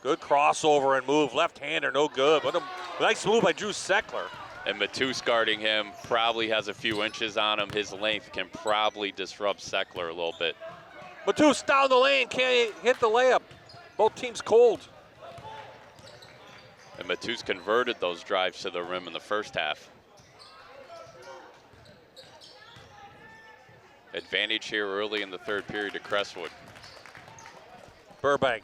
Good crossover and move. Left-hander, no good. What a nice move by Drew Seckler. And Matus guarding him probably has a few inches on him. His length can probably disrupt Seckler a little bit. Matus down the lane, can't hit the layup. Both teams cold. And Matus converted those drives to the rim in the first half. Advantage here early in the third period to Crestwood. Burbank,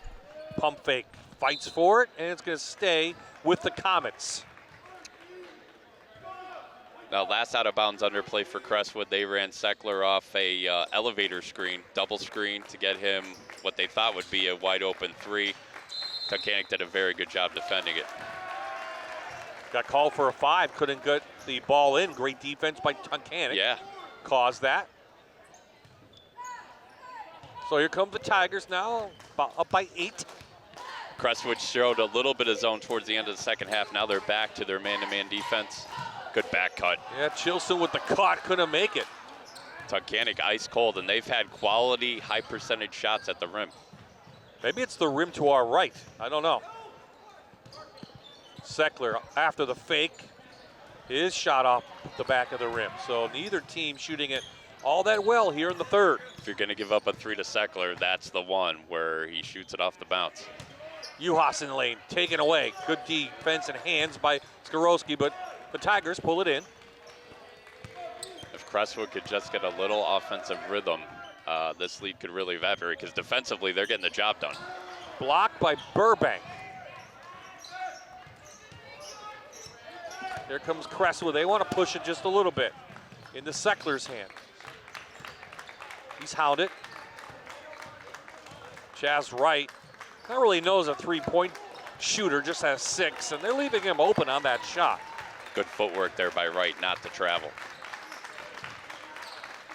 pump fake, fights for it, and it's going to stay with the Comets. Now, last out of bounds underplay for Crestwood, they ran Seckler off a elevator screen, double screen to get him what they thought would be a wide open three. Tunkhannock did a very good job defending it. Got called for a 5, couldn't get the ball in. Great defense by Tunkhannock. Yeah. Caused that. So here come the Tigers now, up by 8. Crestwood showed a little bit of zone towards the end of the second half. Now they're back to their man-to-man defense. Good back cut. Yeah, Chilson with the cut, couldn't make it. Tunkhannock ice cold, and they've had quality, high percentage shots at the rim. Maybe it's the rim to our right. I don't know. Seckler after the fake. His shot off the back of the rim. So neither team shooting it all that well here in the third. If you're going to give up a 3 to Seckler, that's the one where he shoots it off the bounce. Juhas in the lane, taken away. Good defense and hands by Skorowski, but the Tigers pull it in. If Crestwood could just get a little offensive rhythm, this lead could really evaporate because defensively they're getting the job done. Blocked by Burbank. Here comes Crestwood. They want to push it just a little bit into Seckler's hand. He's hounded. Chaz Wright, not really knows a three-point shooter, just has 6, and they're leaving him open on that shot. Good footwork there by Wright not to travel.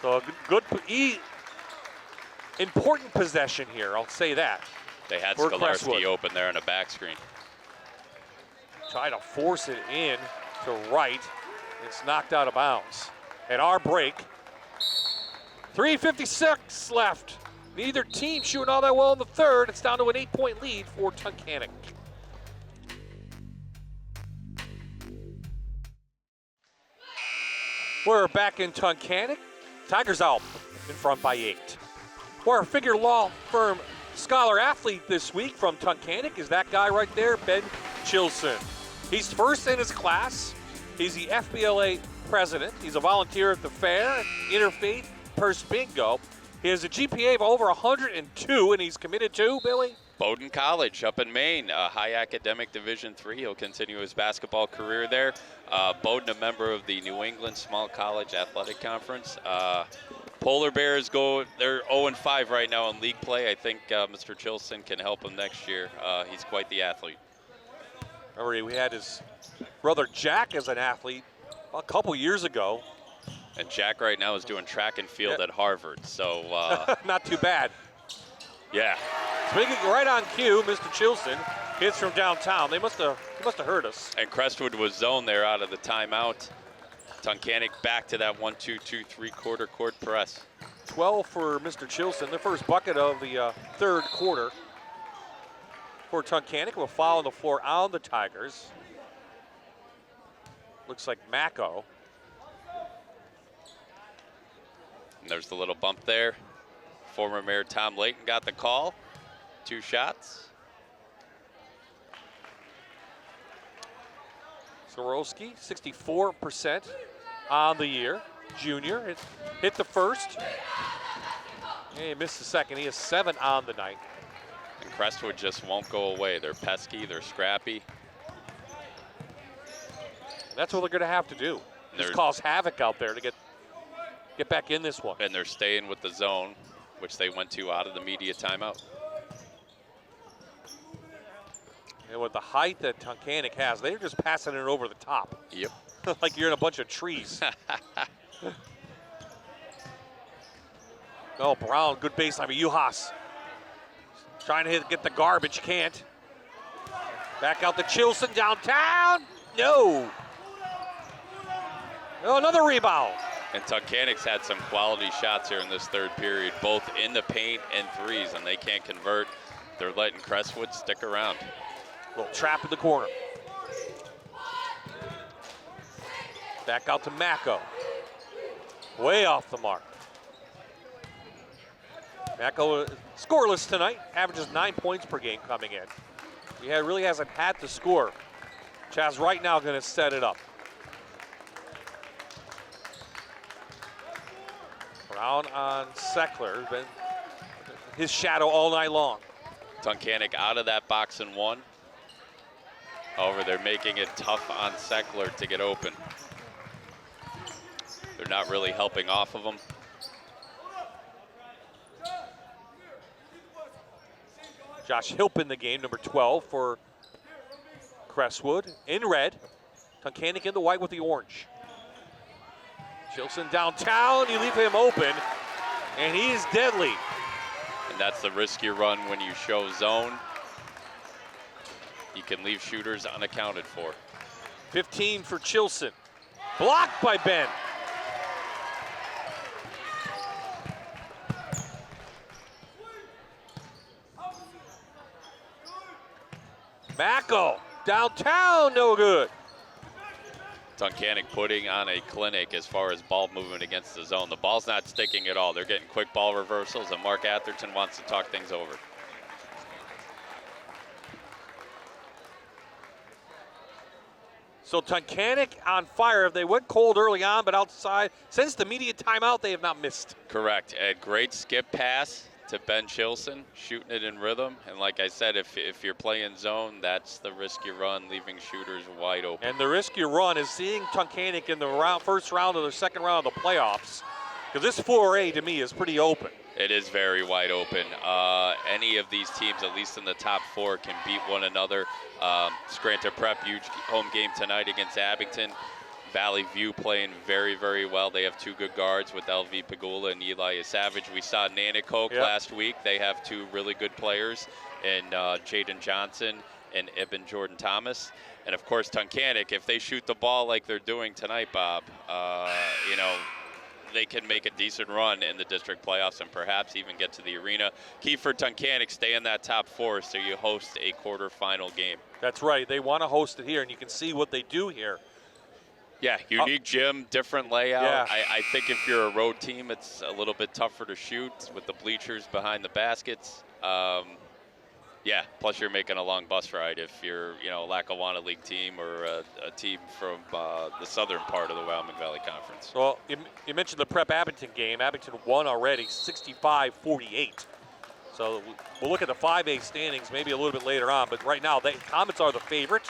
So a good, important possession here, I'll say that. They had for Crestwood. Skolarski open there on a back screen. Try to force it in to Wright. It's knocked out of bounds. At our break, 3:56 left. Neither team shooting all that well in the third. It's down to an 8-point lead for Tunkhannock. We're back in Tunkhannock. Tigers out in front by 8. For our figure law firm scholar athlete this week from Tunkhannock is that guy right there, Ben Chilson. He's first in his class. He's the FBLA president. He's a volunteer at the fair, Interfaith Purse Bingo. He has a GPA of over 102, and he's committed to, Billy? Bowdoin College up in Maine, high academic Division III. He'll continue his basketball career there. Bowdoin, a member of the New England Small College Athletic Conference. Polar Bears they're 0-5 right now in league play. I think Mr. Chilson can help him next year. He's quite the athlete. Remember, we had his brother Jack as an athlete a couple years ago. And Jack right now is doing track and field at Harvard, so. Not too bad. Yeah. Speaking right on cue, Mr. Chilson hits from downtown. He must have heard us. And Crestwood was zoned there out of the timeout. Tunkhannock back to that 1-2-2-3 quarter court press. 12 for Mr. Chilson, the first bucket of the third quarter for Tunkhannock. Will foul on the floor on the Tigers. Looks like Mako. And there's the little bump there. Former Mayor Tom Layton got the call. 2 shots. Skorowski, 64% on the year. Junior hit the first. And he missed the second. He has 7 on the night. And Crestwood just won't go away. They're pesky, they're scrappy. And that's what they're going to have to do. Just cause havoc out there to get back in this one. And they're staying with the zone, which they went to out of the media timeout. And with the height that Tunkhannock has, they're just passing it over the top. Yep. Like you're in a bunch of trees. Oh, Brown, good baseline for Uhas. Trying to get the garbage, can't. Back out to Chilson downtown. No. Oh, another rebound. And Tunkhannock's had some quality shots here in this third period, both in the paint and threes, and they can't convert. They're letting Crestwood stick around. Little trap in the corner. Back out to Mako. Way off the mark. Mako scoreless tonight, averages 9 points per game coming in. He really hasn't had to score. Chaz right now going to set it up. Brown on Seckler, been his shadow all night long. Tunkhannock out of that box and one. However, they're making it tough on Seckler to get open. They're not really helping off of him. Josh Hilp in the game, number 12 for Crestwood. In red, Tunkhannock in the white with the orange. Chilson downtown, you leave him open, and he's deadly. And that's the risk you run when you show zone. You can leave shooters unaccounted for. 15 for Chilson. Blocked by Ben. Mako downtown, no good. Tunkhannock putting on a clinic as far as ball movement against the zone. The ball's not sticking at all. They're getting quick ball reversals, and Mark Atherton wants to talk things over. So Tunkhannock on fire. They went cold early on, but outside, since the media timeout, they have not missed. Correct. A great skip pass to Ben Chilson, shooting it in rhythm. And like I said, if you're playing zone, that's the risk you run, leaving shooters wide open. And the risk you run is seeing Tunkhannock in the first round or the second round of the playoffs. Because this 4A to me is pretty open. It is very wide open. Any of these teams, at least in the top four, can beat one another. Scranton Prep, huge home game tonight against Abington. Valley View playing very, very well. They have two good guards with LV Pagula and Eli Savage. We saw Nanticoke last week. They have two really good players in Jaden Johnson and Ibn Jordan Thomas. And of course, Tunkhannock, if they shoot the ball like they're doing tonight, Bob, you know, they can make a decent run in the district playoffs and perhaps even get to the arena. Key for Tunkhannock, stay in that top four so you host a quarterfinal game. That's right. They want to host it here, and you can see what they do here. Yeah, unique gym, different layout. Yeah. I think if you're a road team, it's a little bit tougher to shoot with the bleachers behind the baskets. Yeah, plus you're making a long bus ride if you're, you know, a Lackawanna League team or a team from the southern part of the Wyoming Valley Conference. Well, you mentioned the Prep Abington game. Abington won already, 65-48. So we'll look at the 5A standings maybe a little bit later on, but right now, Comets are the favorite.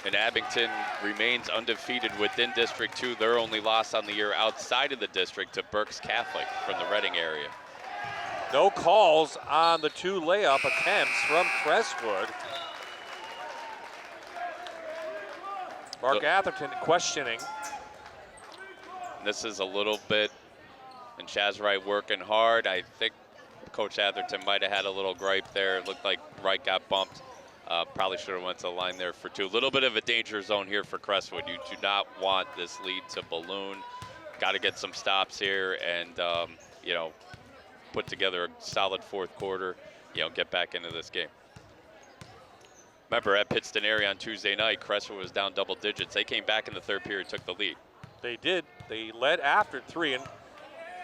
And Abington remains undefeated within District 2. Their only loss on the year outside of the district to Berks Catholic from the Reading area. No calls on the two layup attempts from Crestwood. Mark Atherton questioning. This is a little bit, and Chaz Wright working hard. I think Coach Atherton might have had a little gripe there. It looked like Wright got bumped. Probably should have went to the line there for two. A little bit of a danger zone here for Crestwood. You do not want this lead to balloon. Got to get some stops here and, you know, put together a solid fourth quarter, you know, get back into this game. Remember, at Pittston area on Tuesday night, Crestwood was down double digits. They came back in the third period, took the lead. They did. They led after 3 and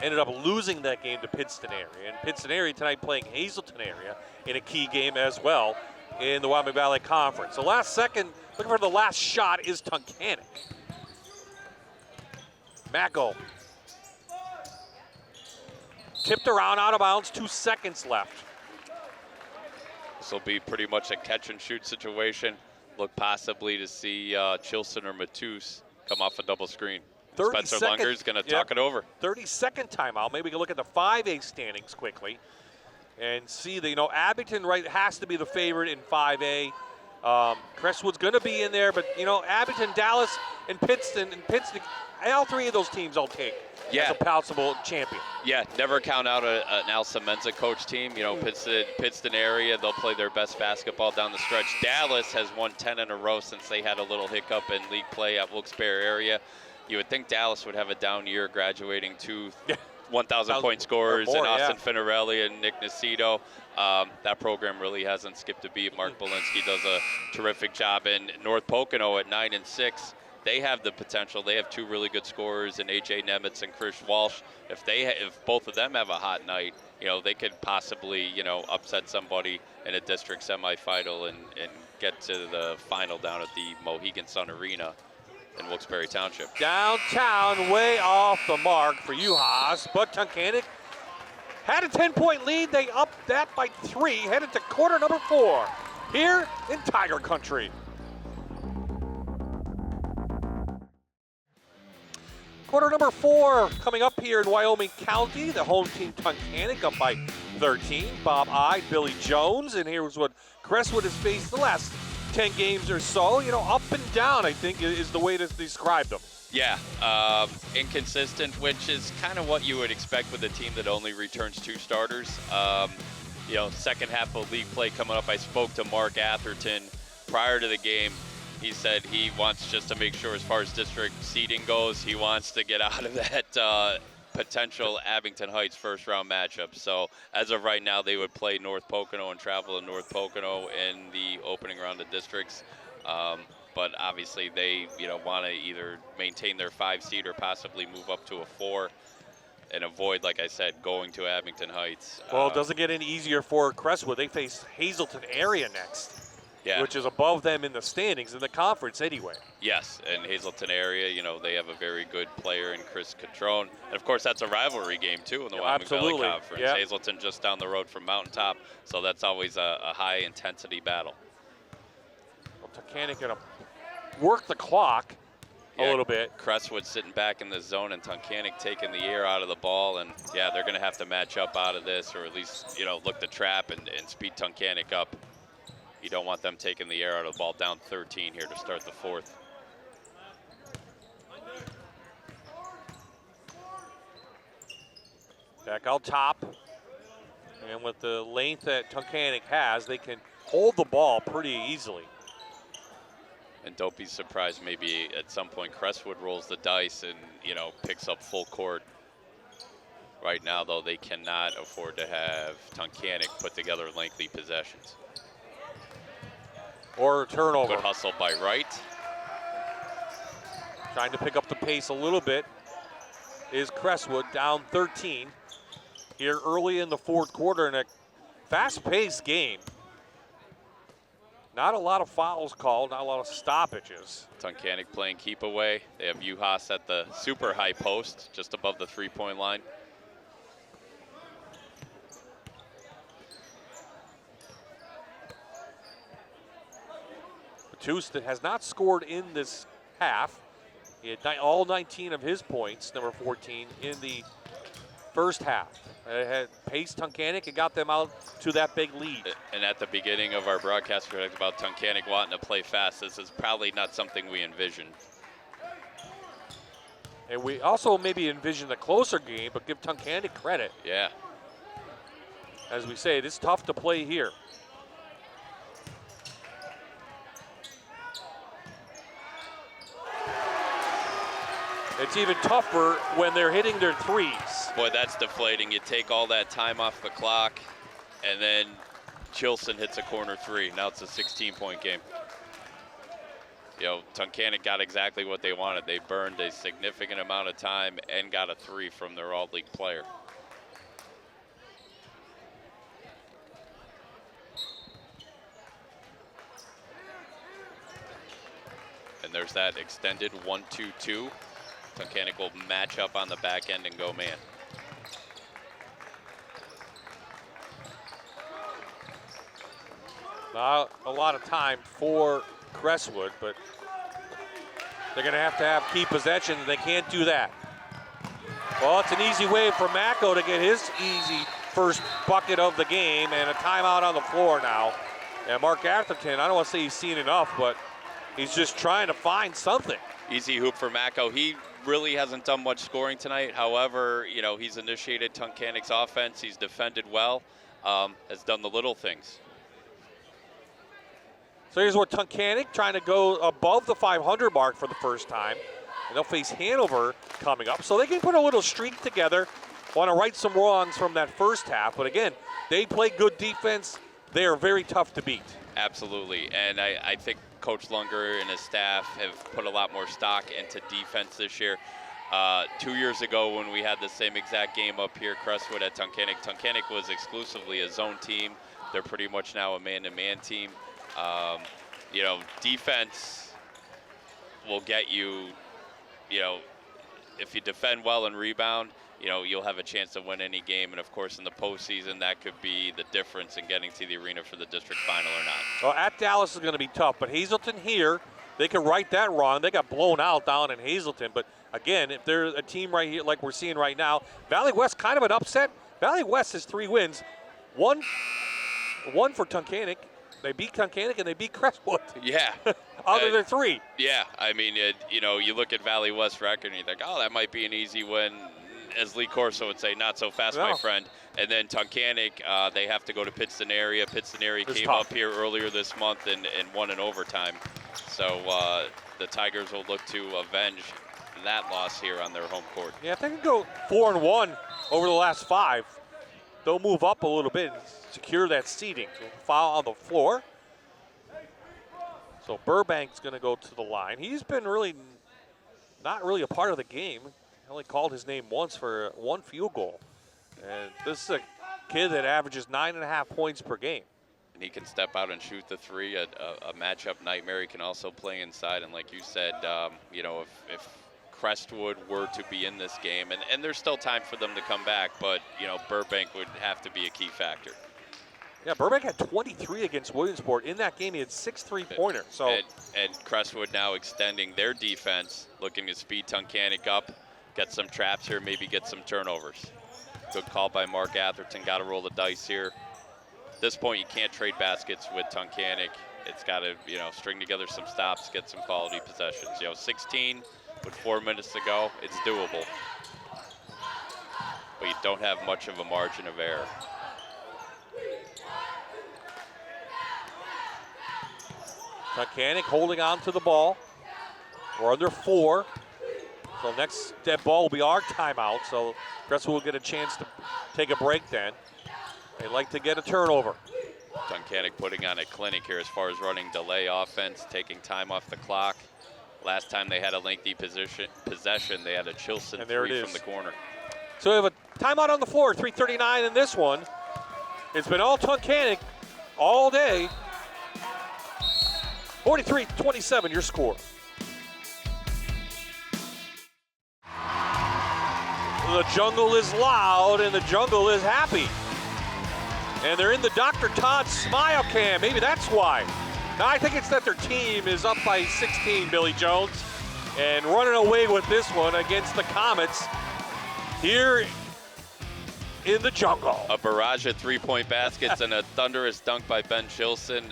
ended up losing that game to Pittston area. And Pittston area tonight playing Hazleton area in a key game as well in the Wyoming Valley Conference. So last second, looking for the last shot is Tunkhannock. Mako. Tipped around, out of bounds, 2 seconds left. This will be pretty much a catch and shoot situation. look possibly to see Chilson or Matus come off a double screen. 30 Spencer Lunger's going to talk it over. 32nd timeout. Maybe we can look at the 5A standings quickly and see that, Abington has to be the favorite in 5A. Crestwood's going to be in there, but, Abington, Dallas, and Pittston, all three of those teams I'll take as a possible champion. Yeah, never count out an Alsa Mensa coach team. Pittston area, they'll play their best basketball down the stretch. Dallas has won 10 in a row since they had a little hiccup in league play at Wilkes-Barre area. You would think Dallas would have a down year, graduating to 1,000-point scorers and Austin Finarelli and Nick Nacito. That program really hasn't skipped a beat. Mark Belinsky does a terrific job. In North Pocono at 9-6, they have the potential. They have two really good scorers in A.J. Nemitz and Chris Walsh. If both of them have a hot night, they could possibly, upset somebody in a district semifinal and get to the final down at the Mohegan Sun Arena in Wilkes-Barre Township. Downtown, way off the mark for UHAS, but Tunkhannock had a 10-point lead. They upped that by 3, headed to quarter number 4 here in Tiger Country. Quarter number 4 coming up here in Wyoming County. The home team Tunkhannock up by 13. Bob Ide, Billy Jones, and here's what Crestwood has faced the last 10 games or so. Up and down, I think, is the way to describe them. Yeah, inconsistent, which is kind of what you would expect with a team that only returns 2 starters. Second half of league play coming up, I spoke to Mark Atherton prior to the game. He said he wants just to make sure, as far as district seeding goes, he wants to get out of that potential Abington Heights first-round matchup. So as of right now, they would play North Pocono and travel to North Pocono in the opening round of districts. But obviously they want to either maintain their 5 seed or possibly move up to a 4 and avoid, like I said, going to Abington Heights. Well, it doesn't get any easier for Crestwood. They face Hazleton area next. Yeah. Which is above them in the standings in the conference anyway. Yes, and Hazleton area, they have a very good player in Chris Catrone. And, of course, that's a rivalry game, too, in the Wyoming Valley Conference. Yeah. Hazleton just down the road from Mountaintop, so that's always a high-intensity battle. Well, Tunkhannock going to work the clock a little bit. Crestwood sitting back in the zone and Tunkhannock taking the air out of the ball. And, they're going to have to match up out of this, or at least, look to trap and speed Tunkhannock up. You don't want them taking the air out of the ball, down 13 here to start the 4th. Back out top. And with the length that Tunkhannock has, they can hold the ball pretty easily. And don't be surprised maybe at some point Crestwood rolls the dice and, picks up full court. Right now, though, they cannot afford to have Tunkhannock put together lengthy possessions. Or a turnover. Good hustle by Wright. Trying to pick up the pace a little bit is Crestwood, down 13 here early in the 4th quarter in a fast-paced game. Not a lot of fouls called, not a lot of stoppages. Tunkhannock playing keep away. They have UHAS at the super high post, just above the 3-point line. Matus has not scored in this half. He had all 19 of his points, number 14, in the first half. It had paced Tunkhannock and got them out to that big lead. And at the beginning of our broadcast, we talked about Tunkhannock wanting to play fast. This is probably not something we envisioned. And we also maybe envisioned a closer game, but give Tunkhannock credit. Yeah. As we say, it's tough to play here. It's even tougher when they're hitting their threes. Boy, that's deflating. You take all that time off the clock, and then Chilson hits a corner 3. Now it's a 16-point game. Tunkhannock got exactly what they wanted. They burned a significant amount of time and got a 3 from their all-league player. And there's that extended 1-2-2. Tunkhannock will match up on the back end and go man. Not a lot of time for Crestwood, but they're going to have key possession. They can't do that. Well, it's an easy way for Macco to get his easy first bucket of the game, and a timeout on the floor now. And Mark Atherton, I don't want to say he's seen enough, but he's just trying to find something. Easy hoop for Macco. He really hasn't done much scoring tonight. However, you know, he's initiated Tunkhannock's offense. He's defended well, has done the little things. So here's what Tunkhannock trying to go above the 500 mark for the first time. And they'll face Hanover coming up. So they can put a little streak together. Want to right some wrongs from that first half. But again, they play good defense. They are very tough to beat. Absolutely. And I think Coach Lunger and his staff have put a lot more stock into defense this year. 2 years ago when we had the same exact game up here, Crestwood at Tunkhannock, Tunkhannock was exclusively a zone team. They're pretty much now a man-to-man team. You know, defense will get you, you know, if you defend well and rebound, you know, you'll have a chance to win any game. And of course, in the postseason, that could be the difference in getting to the arena for the district final or not. Well, at Dallas is going to be tough, but Hazelton here, they can right that wrong. They got blown out down in Hazelton. But again, if they're a team right here like we're seeing right now, Valley West kind of an upset. Valley West has 3 wins, one for Tunkhannock. They beat Tunkhannock and they beat Crestwood. Yeah. Other than 3. Yeah, I mean, you know, you look at Valley West record and you think, oh, that might be an easy win. As Lee Corso would say, not so fast, my friend. And then Tunkhannock, they have to go to Pittston area. Pittston area came up here earlier this month and won in overtime. So the Tigers will look to avenge that loss here on their home court. Yeah, if they can go 4-1 over the last 5, they'll move up a little bit and secure that seeding. So foul on the floor. So Burbank's going to go to the line. He's been not really a part of the game. He only called his name once for 1 field goal. And this is a kid that averages 9.5 points per game. And he can step out and shoot the 3, a matchup nightmare. He can also play inside. And like you said, you know, if Crestwood were to be in this game, and there's still time for them to come back, but, you know, Burbank would have to be a key factor. Yeah, Burbank had 23 against Williamsport. In that game, he had 6 3-pointers. So and Crestwood now extending their defense, looking to speed Tunkhannock up, get some traps here, maybe get some turnovers. Good call by Mark Atherton. Got to roll the dice here. At this point, you can't trade baskets with Tunkhannock. It's got to, you know, string together some stops, get some quality possessions. You know, 16 with 4 minutes to go, it's doable. But you don't have much of a margin of error. Tunkhannock holding on to the ball. We're under 4. So next dead ball will be our timeout. So Crestwood will get a chance to take a break then. They like to get a turnover. Tunkhannock putting on a clinic here as far as running delay offense, taking time off the clock. Last time they had a lengthy possession, they had a Chilson 3 from the corner. So we have a timeout on the floor, 3:39 in this one. It's been all Tunkhannock all day. 43-27, your score. The jungle is loud and the jungle is happy. And they're in the Dr. Todd smile cam. Maybe that's why. Now, I think it's that their team is up by 16, Billy Jones, and running away with this one against the Comets here in the jungle. A barrage of 3-point baskets and a thunderous dunk by Ben Chilson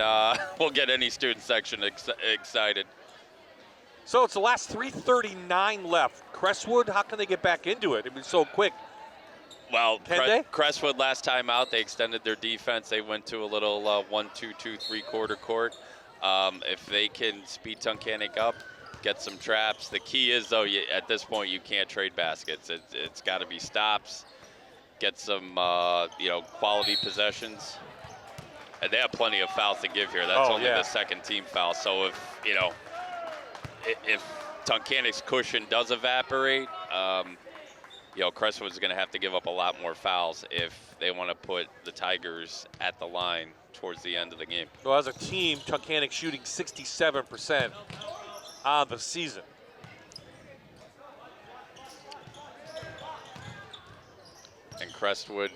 will get any student section excited. So it's the last 3:39 left. Crestwood, how can they get back into it? It was so quick. Well, Can they? Crestwood last time out, they extended their defense. They went to a little 1-2-2 3-quarter court. If they can speed Tunkhannock up, get some traps. The key is, though, at this point, you can't trade baskets. It's got to be stops. Get some, you know, quality possessions. And they have plenty of fouls to give here. That's only the second team foul. So if, you know, if Tunkhannock's cushion does evaporate, you know, Crestwood's going to have to give up a lot more fouls if they want to put the Tigers at the line towards the end of the game. Well, as a team, Tunkhannock shooting 67% on the season. And Crestwood,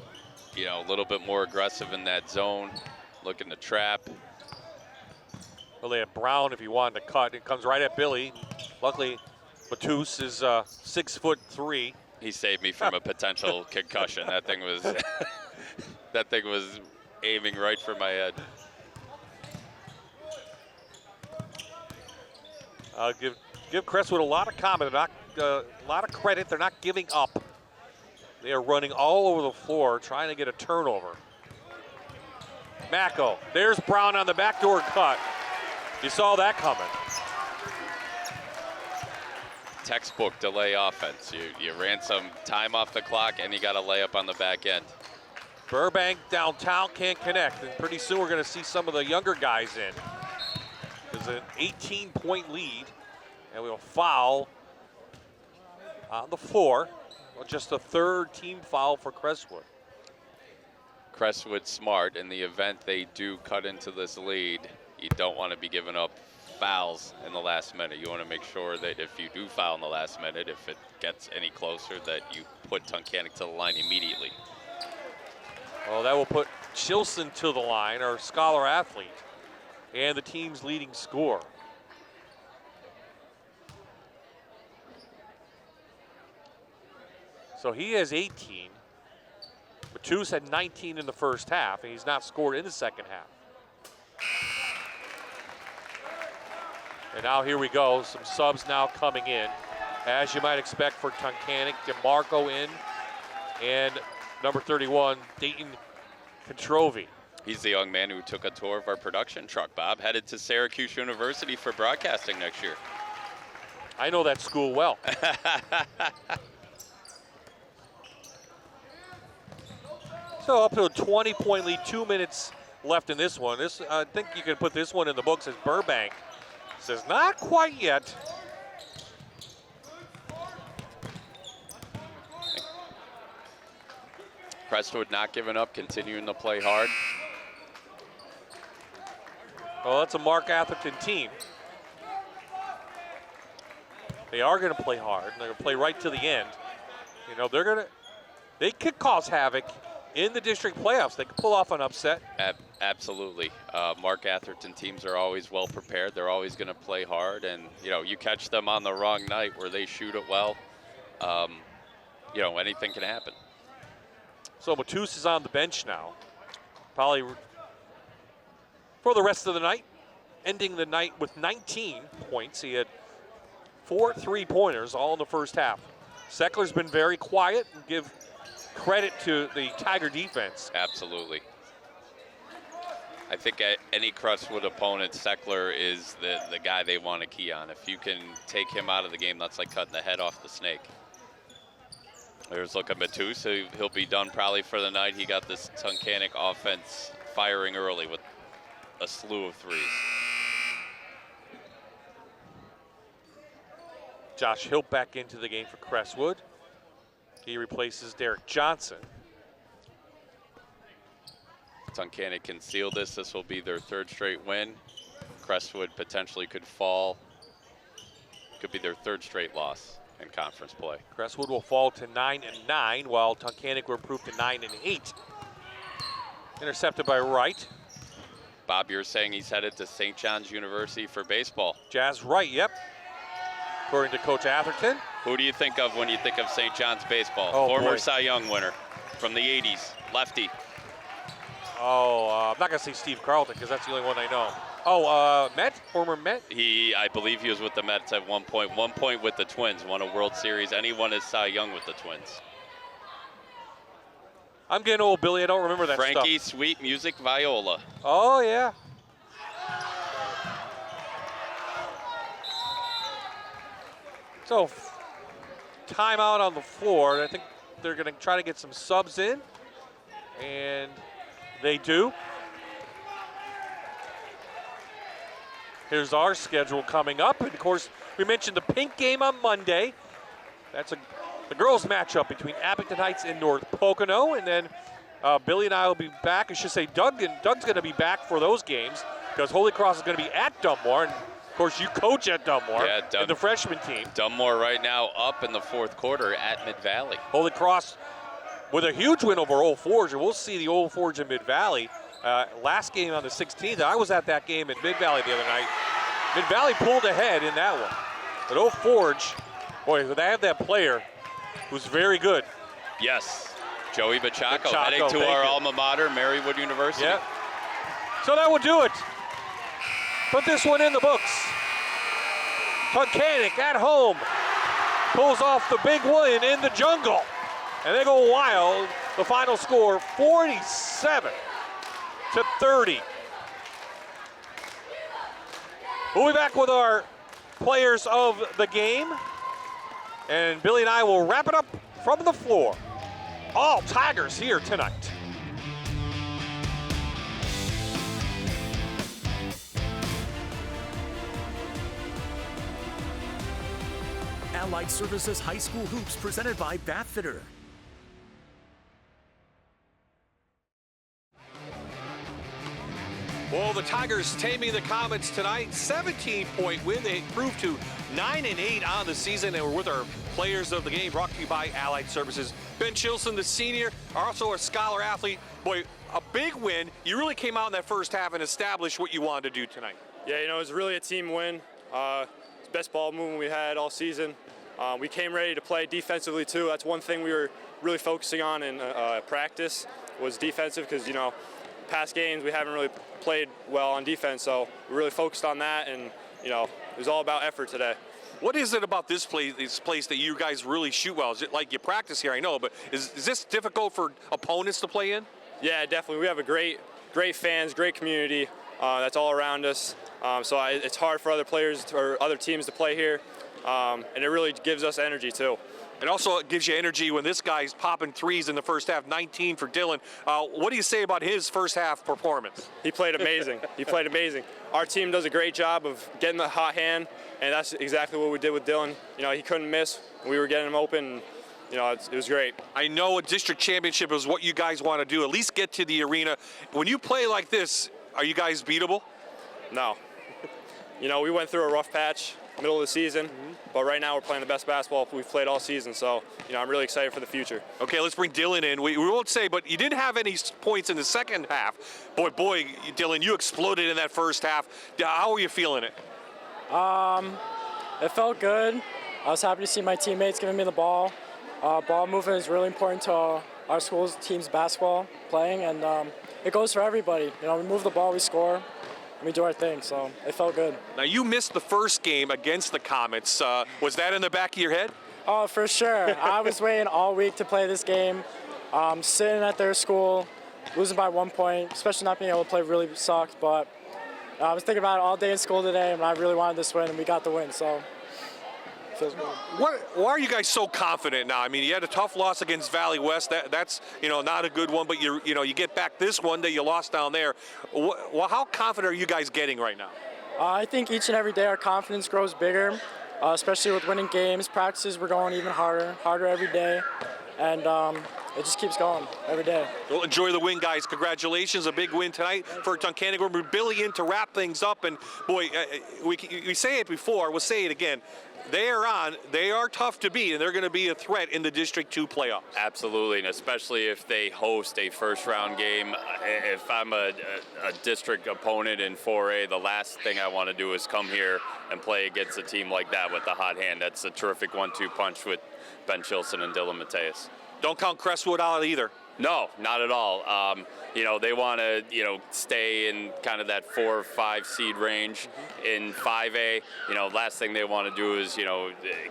you know, a little bit more aggressive in that zone, looking to trap. Well, they have Brown if he wanted to cut. It comes right at Billy. Luckily, Matus is 6'3". He saved me from a potential concussion. That thing was that thing was aiming right for my head. Give Crestwood a lot of comment, a lot of credit. They're not giving up. They are running all over the floor, trying to get a turnover. Macco, there's Brown on the backdoor cut. You saw that coming. Textbook delay offense. You ran some time off the clock, and you got a layup on the back end. Burbank downtown can't connect, and pretty soon we're going to see some of the younger guys in. There's an 18-point lead, and we'll foul on the floor. Well, just a third team foul for Crestwood. Crestwood smart. In the event they do cut into this lead, you don't want to be giving up fouls in the last minute. You want to make sure that if you do foul in the last minute, if it gets any closer, that you put Tunkhannock to the line immediately. Well, that will put Chilson to the line, our scholar athlete, and the team's leading scorer. So he has 18. Matus had 19 in the first half, and he's not scored in the second half. And now here we go, some subs now coming in. As you might expect for Tunkhannock, DeMarco in, and number 31, Dayton Controvi. He's the young man who took a tour of our production truck, Bob, headed to Syracuse University for broadcasting next year. I know that school well. So up to a 20-point lead, 2 minutes left in this one. I think you can put this one in the books as Burbank says not quite yet. Crestwood not giving up, continuing to play hard. Well, that's a Mark Atherton team. They are going to play hard, and they're going to play right to the end. You know, they could cause havoc in the district playoffs. They could pull off an upset. Absolutely. Mark Atherton teams are always well prepared. They're always going to play hard, and you know, you catch them on the wrong night where they shoot it well. You know, anything can happen. So Matus is on the bench now, probably for the rest of the night, ending the night with 19 points. He had 4 3-pointers all in the first half. Seckler's been very quiet, and give credit to the Tiger defense. Absolutely. I think any Crestwood opponent, Seckler is the guy they want to key on. If you can take him out of the game, that's like cutting the head off the snake. There's look at Matus, so he'll be done probably for the night. He got this Tunkhannock offense firing early with a slew of threes. Josh Hilt back into the game for Crestwood. He replaces Derek Johnson. Tunkhannock can seal this. This will be their 3rd straight win. Crestwood potentially could fall. Could be their 3rd straight loss in conference play. Crestwood will fall to 9-9, while Tunkhannock will improve to 9-8. Intercepted by Wright. Bob, you're saying he's headed to St. John's University for baseball. Jazz Wright, yep. According to Coach Atherton. Who do you think of when you think of St. John's baseball? Oh, former boy. Cy Young winner from the 80s, lefty. Oh, I'm not going to say Steve Carlton because that's the only one I know. Oh, Met, former Met? I believe he was with the Mets at one point. 1 point with the Twins, won a World Series. Anyone is Cy Young with the Twins. I'm getting old, Billy. I don't remember that Frankie stuff. Sweet Music Viola. Oh, yeah. So, timeout on the floor. I think they're going to try to get some subs in, and they do. Here's our schedule coming up. And, of course, we mentioned the Pink game on Monday. That's the girls' matchup between Abington Heights and North Pocono. And then Billy and I will be back. I should say Doug's going to be back for those games because Holy Cross is going to be at Dunmore. And, of course, you coach at Dunmore in the freshman team. Dunmore right now up in the 4th quarter at Mid-Valley. Holy Cross with a huge win over Old Forge. And we'll see the Old Forge and Mid-Valley last game on the 16th. I was at that game at Mid-Valley the other night. Mid-Valley pulled ahead in that one. But Oak Forge, boy, they have that player who's very good. Yes, Joey Bachaco Bachaco, heading to our you. alma mater, Marywood University. Yeah. So that will do it. Put this one in the books. Tunkhannock at home pulls off the big win in the jungle. And they go wild. The final score, 47-30. We'll be back with our players of the game. And Billy and I will wrap it up from the floor. All Tigers here tonight. Allied Services High School Hoops presented by Bathfitter. Well, the Tigers taming the Comets tonight. 17-point win. They improved to 9-8 on the season, and we're with our players of the game, brought to you by Allied Services. Ben Chilson, the senior, also a scholar athlete. Boy, a big win. You really came out in that first half and established what you wanted to do tonight. Yeah, you know, it was really a team win. It's the best ball movement we had all season. We came ready to play defensively too. That's one thing we were really focusing on in practice was defensive, because, you know, past games we haven't really played well on defense, so we really focused on that, and, you know, it was all about effort today. What is it about this place that you guys really shoot well? Is it like you practice here, I know, but is this difficult for opponents to play in? Yeah, definitely. We have a great fans, great community that's all around us. So it's hard for other players or other teams to play here, and it really gives us energy too. And also it gives you energy when this guy's popping threes in the first half, 19 for Dylan. What do you say about his first half performance? He played amazing. He played amazing. Our team does a great job of getting the hot hand, and that's exactly what we did with Dylan. You know, he couldn't miss. We were getting him open. And, you know, it was great. I know a district championship is what you guys want to do, at least get to the arena. When you play like this, are you guys beatable? No. You know, we went through a rough patch middle of the season, but right now we're playing the best basketball we've played all season, so, you know, I'm really excited for the future. Okay, let's bring Dylan in. We won't say, but you didn't have any points in the second half. Boy, Dylan, you exploded in that first half. How are you feeling it? It felt good. I was happy to see my teammates giving me the ball. Ball movement is really important to our school's team's basketball playing, and it goes for everybody. You know, we move the ball, we score, and we do our thing, so it felt good. Now, you missed the first game against the Comets. Was that in the back of your head? Oh, for sure. I was waiting all week to play this game. Sitting at their school, losing by 1 point, especially not being able to play really sucked, but I was thinking about it all day in school today, and I really wanted this win, and we got the win, so it feels good. Why are you guys so confident now? I mean, you had a tough loss against Valley West. That's, you know, not a good one, but you get back this one that you lost down there. Well, how confident are you guys getting right now? I think each and every day our confidence grows bigger, especially with winning games. Practices, we're going even harder every day, and it just keeps going every day. Well, enjoy the win, guys. Congratulations, a big win tonight for Tunkhannock. We're Billy in to wrap things up, and boy, we say it before, we'll say it again. They are tough to beat, and they're going to be a threat in the District 2 playoffs. Absolutely, and especially if they host a first-round game. If I'm a district opponent in 4A, the last thing I want to do is come here and play against a team like that with the hot hand. That's a terrific 1-2 punch with Ben Chilson and Dylan Mateus. Don't count Crestwood out either. No, not at all. You know, they want to, stay in kind of that 4 or 5 seed range in 5A. You know, last thing they want to do is,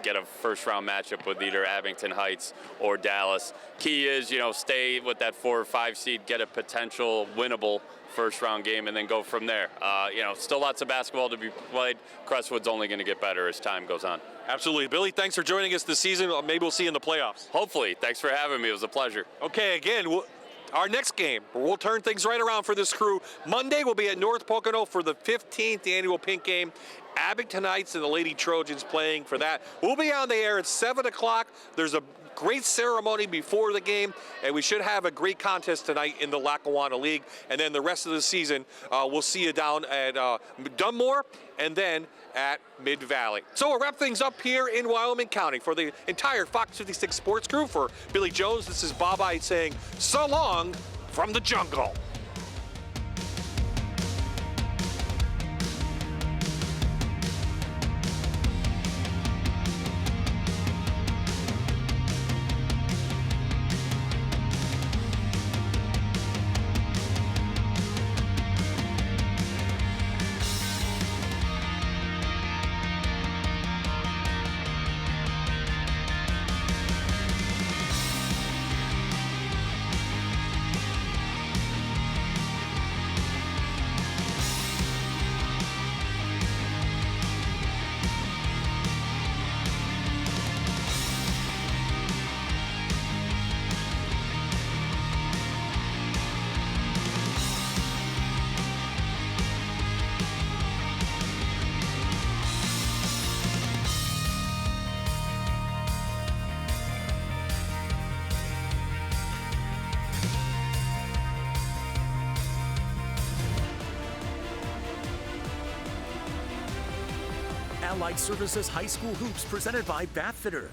get a first-round matchup with either Abington Heights or Dallas. Key is, stay with that 4 or 5 seed, get a potential winnable first-round game, and then go from there. Still lots of basketball to be played. Crestwood's only going to get better as time goes on. Absolutely. Billy, thanks for joining us this season. Maybe we'll see you in the playoffs. Hopefully. Thanks for having me. It was a pleasure. Okay, again, our next game, we'll turn things right around for this crew. Monday, we'll be at North Pocono for the 15th annual Pink Game. Abington Heights and the Lady Trojans playing for that. We'll be on the air at 7 o'clock. There's a great ceremony before the game, and we should have a great contest tonight in the Lackawanna League. And then the rest of the season, we'll see you down at Dunmore and then at Mid-Valley. So we'll wrap things up here in Wyoming County. For the entire Fox 56 sports crew, for Billy Jones, this is Bob I saying so long from the jungle. Allied Services High School Hoops presented by Bathfitter.